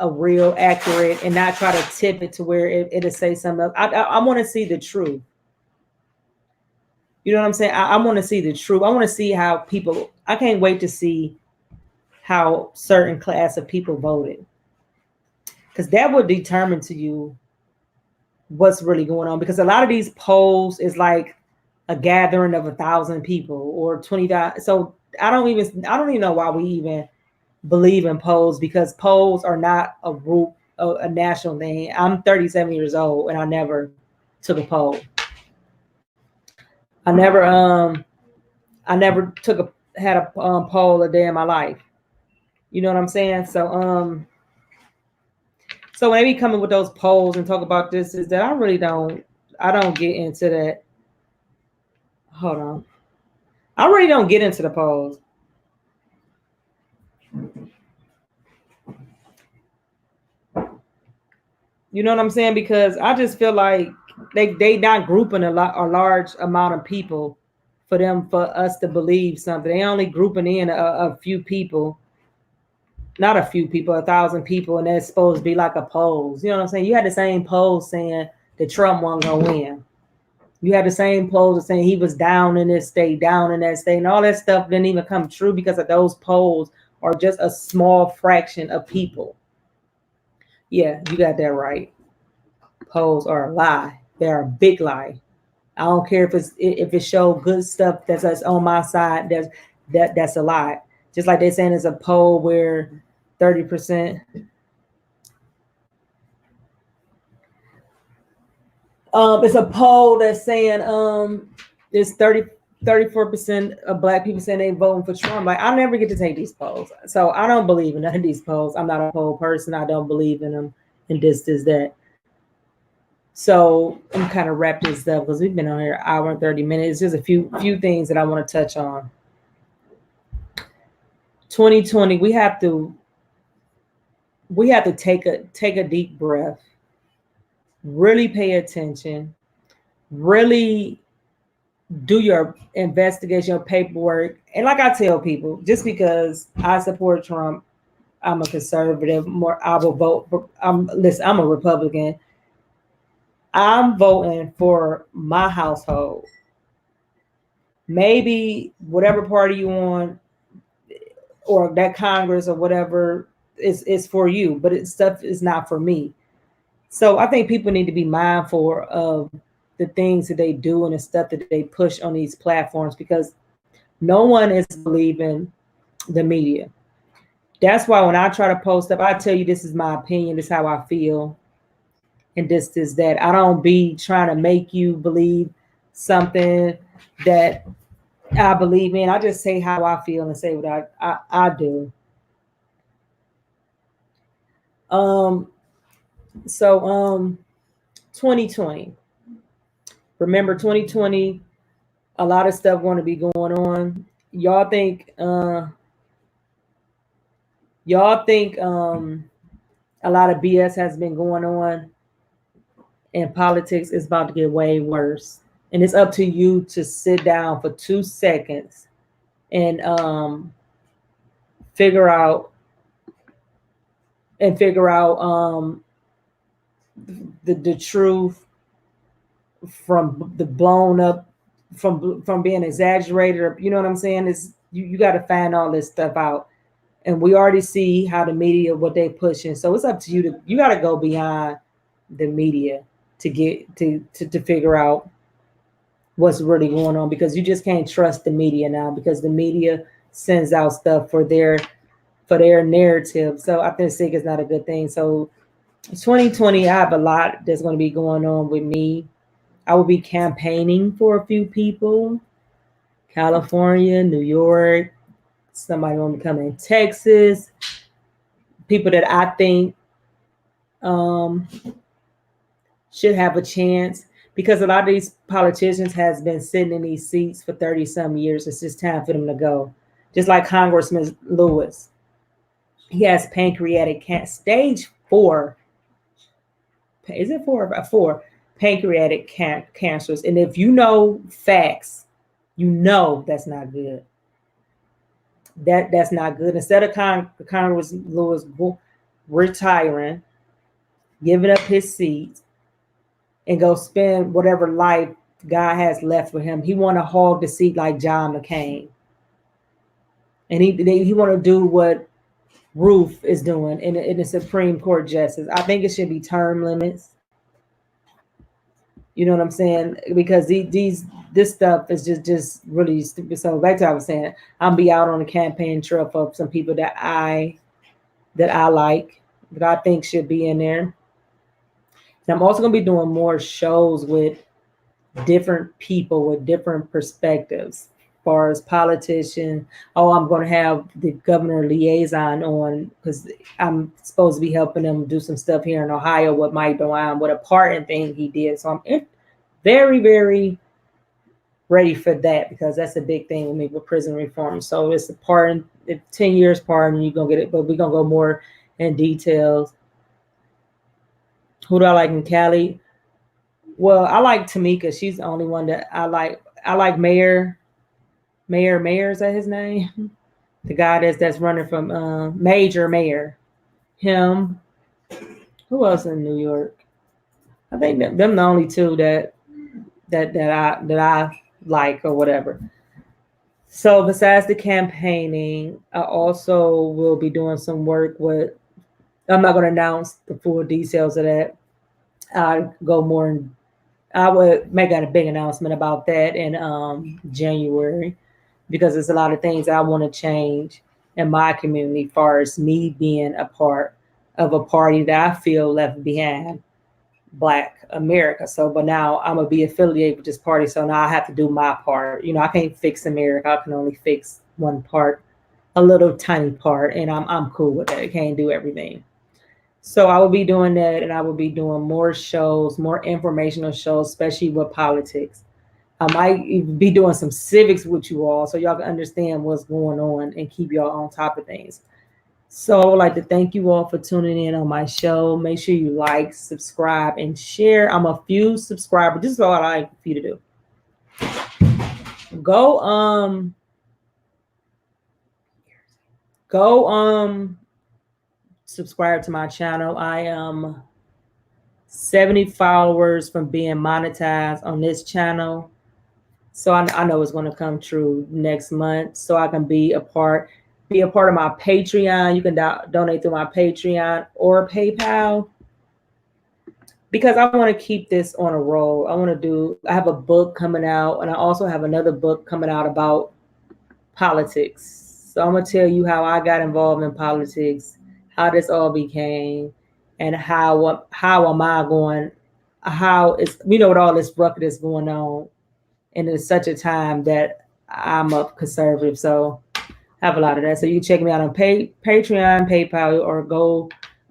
a real accurate and not try to tip it to where it'll say something else. I want to see the truth. You know what I'm saying? I want to see the truth. I want to see how people, I can't wait to see how certain class of people voted. Because that would determine to you what's really going on. Because a lot of these polls is like a gathering of 1,000 people or 20,000. So I don't even know why we even believe in polls, because polls are not a group, a national thing. I'm 37 years old and I never took a poll. I never had a poll a day in my life. You know what I'm saying? So so when they be coming with those polls and talk about this, is that I don't get into that. Hold on. I really don't get into the polls. You know what I'm saying? Because I just feel like they not grouping a large amount of people for us to believe something. They only grouping in a few people, not a few people, 1,000 people, and that's supposed to be like a polls. You know what I'm saying? You had the same polls saying that Trump wasn't gonna win. You had the same polls saying he was down in this state, down in that state, and all that stuff didn't even come true because of those polls are just a small fraction of people. Yeah, you got that right. Polls are a lie. They're a big lie. I don't care if it show good stuff that's on my side. That's a lie. Just like they're saying it's a poll where 30%. It's a poll that's saying it's 34% of Black people saying they voting for Trump. Like, I never get to take these polls, so I don't believe in none of these polls. I'm not a poll person. I don't believe in them, and this, that. So I'm kind of wrap this up because we've been on here an hour and 30 minutes. Just a few things that I want to touch on. 2020, we have to take a deep breath, really pay attention, really do your investigation, your paperwork. And like I tell people, just because I support Trump, I'm a conservative, I will vote. I'm a Republican. I'm voting for my household. Maybe whatever party you want, or that Congress or whatever, it's for you, but stuff is not for me. So I think people need to be mindful of the things that they do and the stuff that they push on these platforms, because no one is believing the media. That's why when I try to post up, I tell you this is my opinion, this is how I feel, and this is that. I don't be trying to make you believe something that I believe in. I just say how I feel and say what I do. So 2020. Remember 2020, a lot of stuff going to be going on. Y'all think a lot of BS has been going on, and politics is about to get way worse. And it's up to you to sit down for 2 seconds and figure out the truth from the blown up, from being exaggerated, or you know what I'm saying. Is you got to find all this stuff out, and we already see how the media, what they pushing. So it's up to you you got to go beyond the media to get to figure out what's really going on, because you just can't trust the media now, because the media sends out stuff for their narrative. So I think it's not a good thing. So 2020, I have a lot that's going to be going on with me. I will be campaigning for a few people: California, New York, somebody want to come in Texas, people that I think should have a chance, because a lot of these politicians has been sitting in these seats for 30 some years. It's just time for them to go. Just like Congressman Lewis, he has pancreatic stage 4. Is it 4 or 4 pancreatic cancers? And if you know facts, you know that's not good. That's not good. Instead of Congressman Lewis retiring, giving up his seat, and go spend whatever life God has left for him, he want to hog the seat like John McCain, and he want to do what Ruth is doing in the Supreme Court justice. I think it should be term limits. You know what I'm saying? Because this stuff is just really stupid. So back to what I was saying, I'll be out on the campaign trail for some people that I like, that I think should be in there. And I'm also going to be doing more shows with different people with different perspectives, as far as politicians. Oh, I'm going to have the governor liaison on, because I'm supposed to be helping them do some stuff here in Ohio with Mike DeWine, with a pardon thing he did. So I'm very, very ready for that, because that's a big thing with me with prison reform. So it's a pardon, 10 years pardon, you're going to get it, but we're going to go more in details. Who do I like in Cali? Well, I like Tamika. She's the only one that I like. I like Mayor, is that his name? The guy that's running from Major Mayor. Him. Who else in New York? I think them the only two that I like, or whatever. So besides the campaigning, I also will be doing some work with. I'm not going to announce the full details of that. I would make a big announcement about that in January, because there's a lot of things I want to change in my community, as far as me being a part of a party that I feel left behind, Black America. So, but now I'm gonna be affiliated with this party, so now I have to do my part. You know, I can't fix America. I can only fix one part, a little tiny part, and I'm cool with that. I can't do everything. So I will be doing that, and I will be doing more shows, more informational shows, especially with politics. I might be doing some civics with you all, so y'all can understand what's going on and keep y'all on top of things. So I would like to thank you all for tuning in on my show. Make sure you like, subscribe, and share. I'm a few subscribers. This is all I like for you to do. Go subscribe to my channel. I am 70 followers from being monetized on this channel. So I know it's going to come true next month, so I can be a part. be a part of my Patreon. You can donate through my Patreon or PayPal, because I want to keep this on a roll. I have a book coming out, and I also have another book coming out about politics. So I'm going to tell you how I got involved in politics, how this all became, and how am I going, how is, with all this ruckus that's going on, and it's such a time that I'm a conservative. So I have a lot of that. So you can check me out on Patreon, PayPal, or go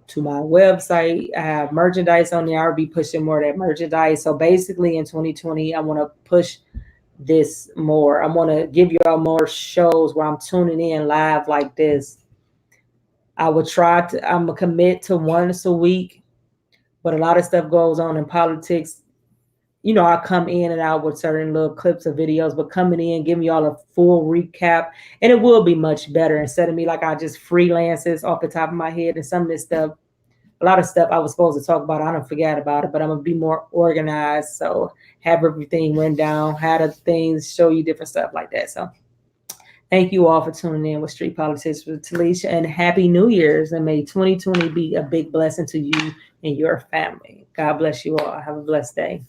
to my website. I have merchandise on there. I'll be pushing more of that merchandise. So basically in 2020, I want to push this more. I want to give y'all more shows where I'm tuning in live like this. I'm going to commit to once a week, but a lot of stuff goes on in politics. I come in and out with certain little clips of videos, but coming in, giving y'all a full recap, and it will be much better instead of me like I just freelances off the top of my head. And some of this stuff, a lot of stuff I was supposed to talk about, I don't forget about it, but I'm gonna be more organized. So have everything went down, how the things, show you different stuff like that. So thank you all for tuning in with Street Politics with Alicia, and Happy New Year's, and may 2020 be a big blessing to you and your family. God bless you all. Have a blessed day.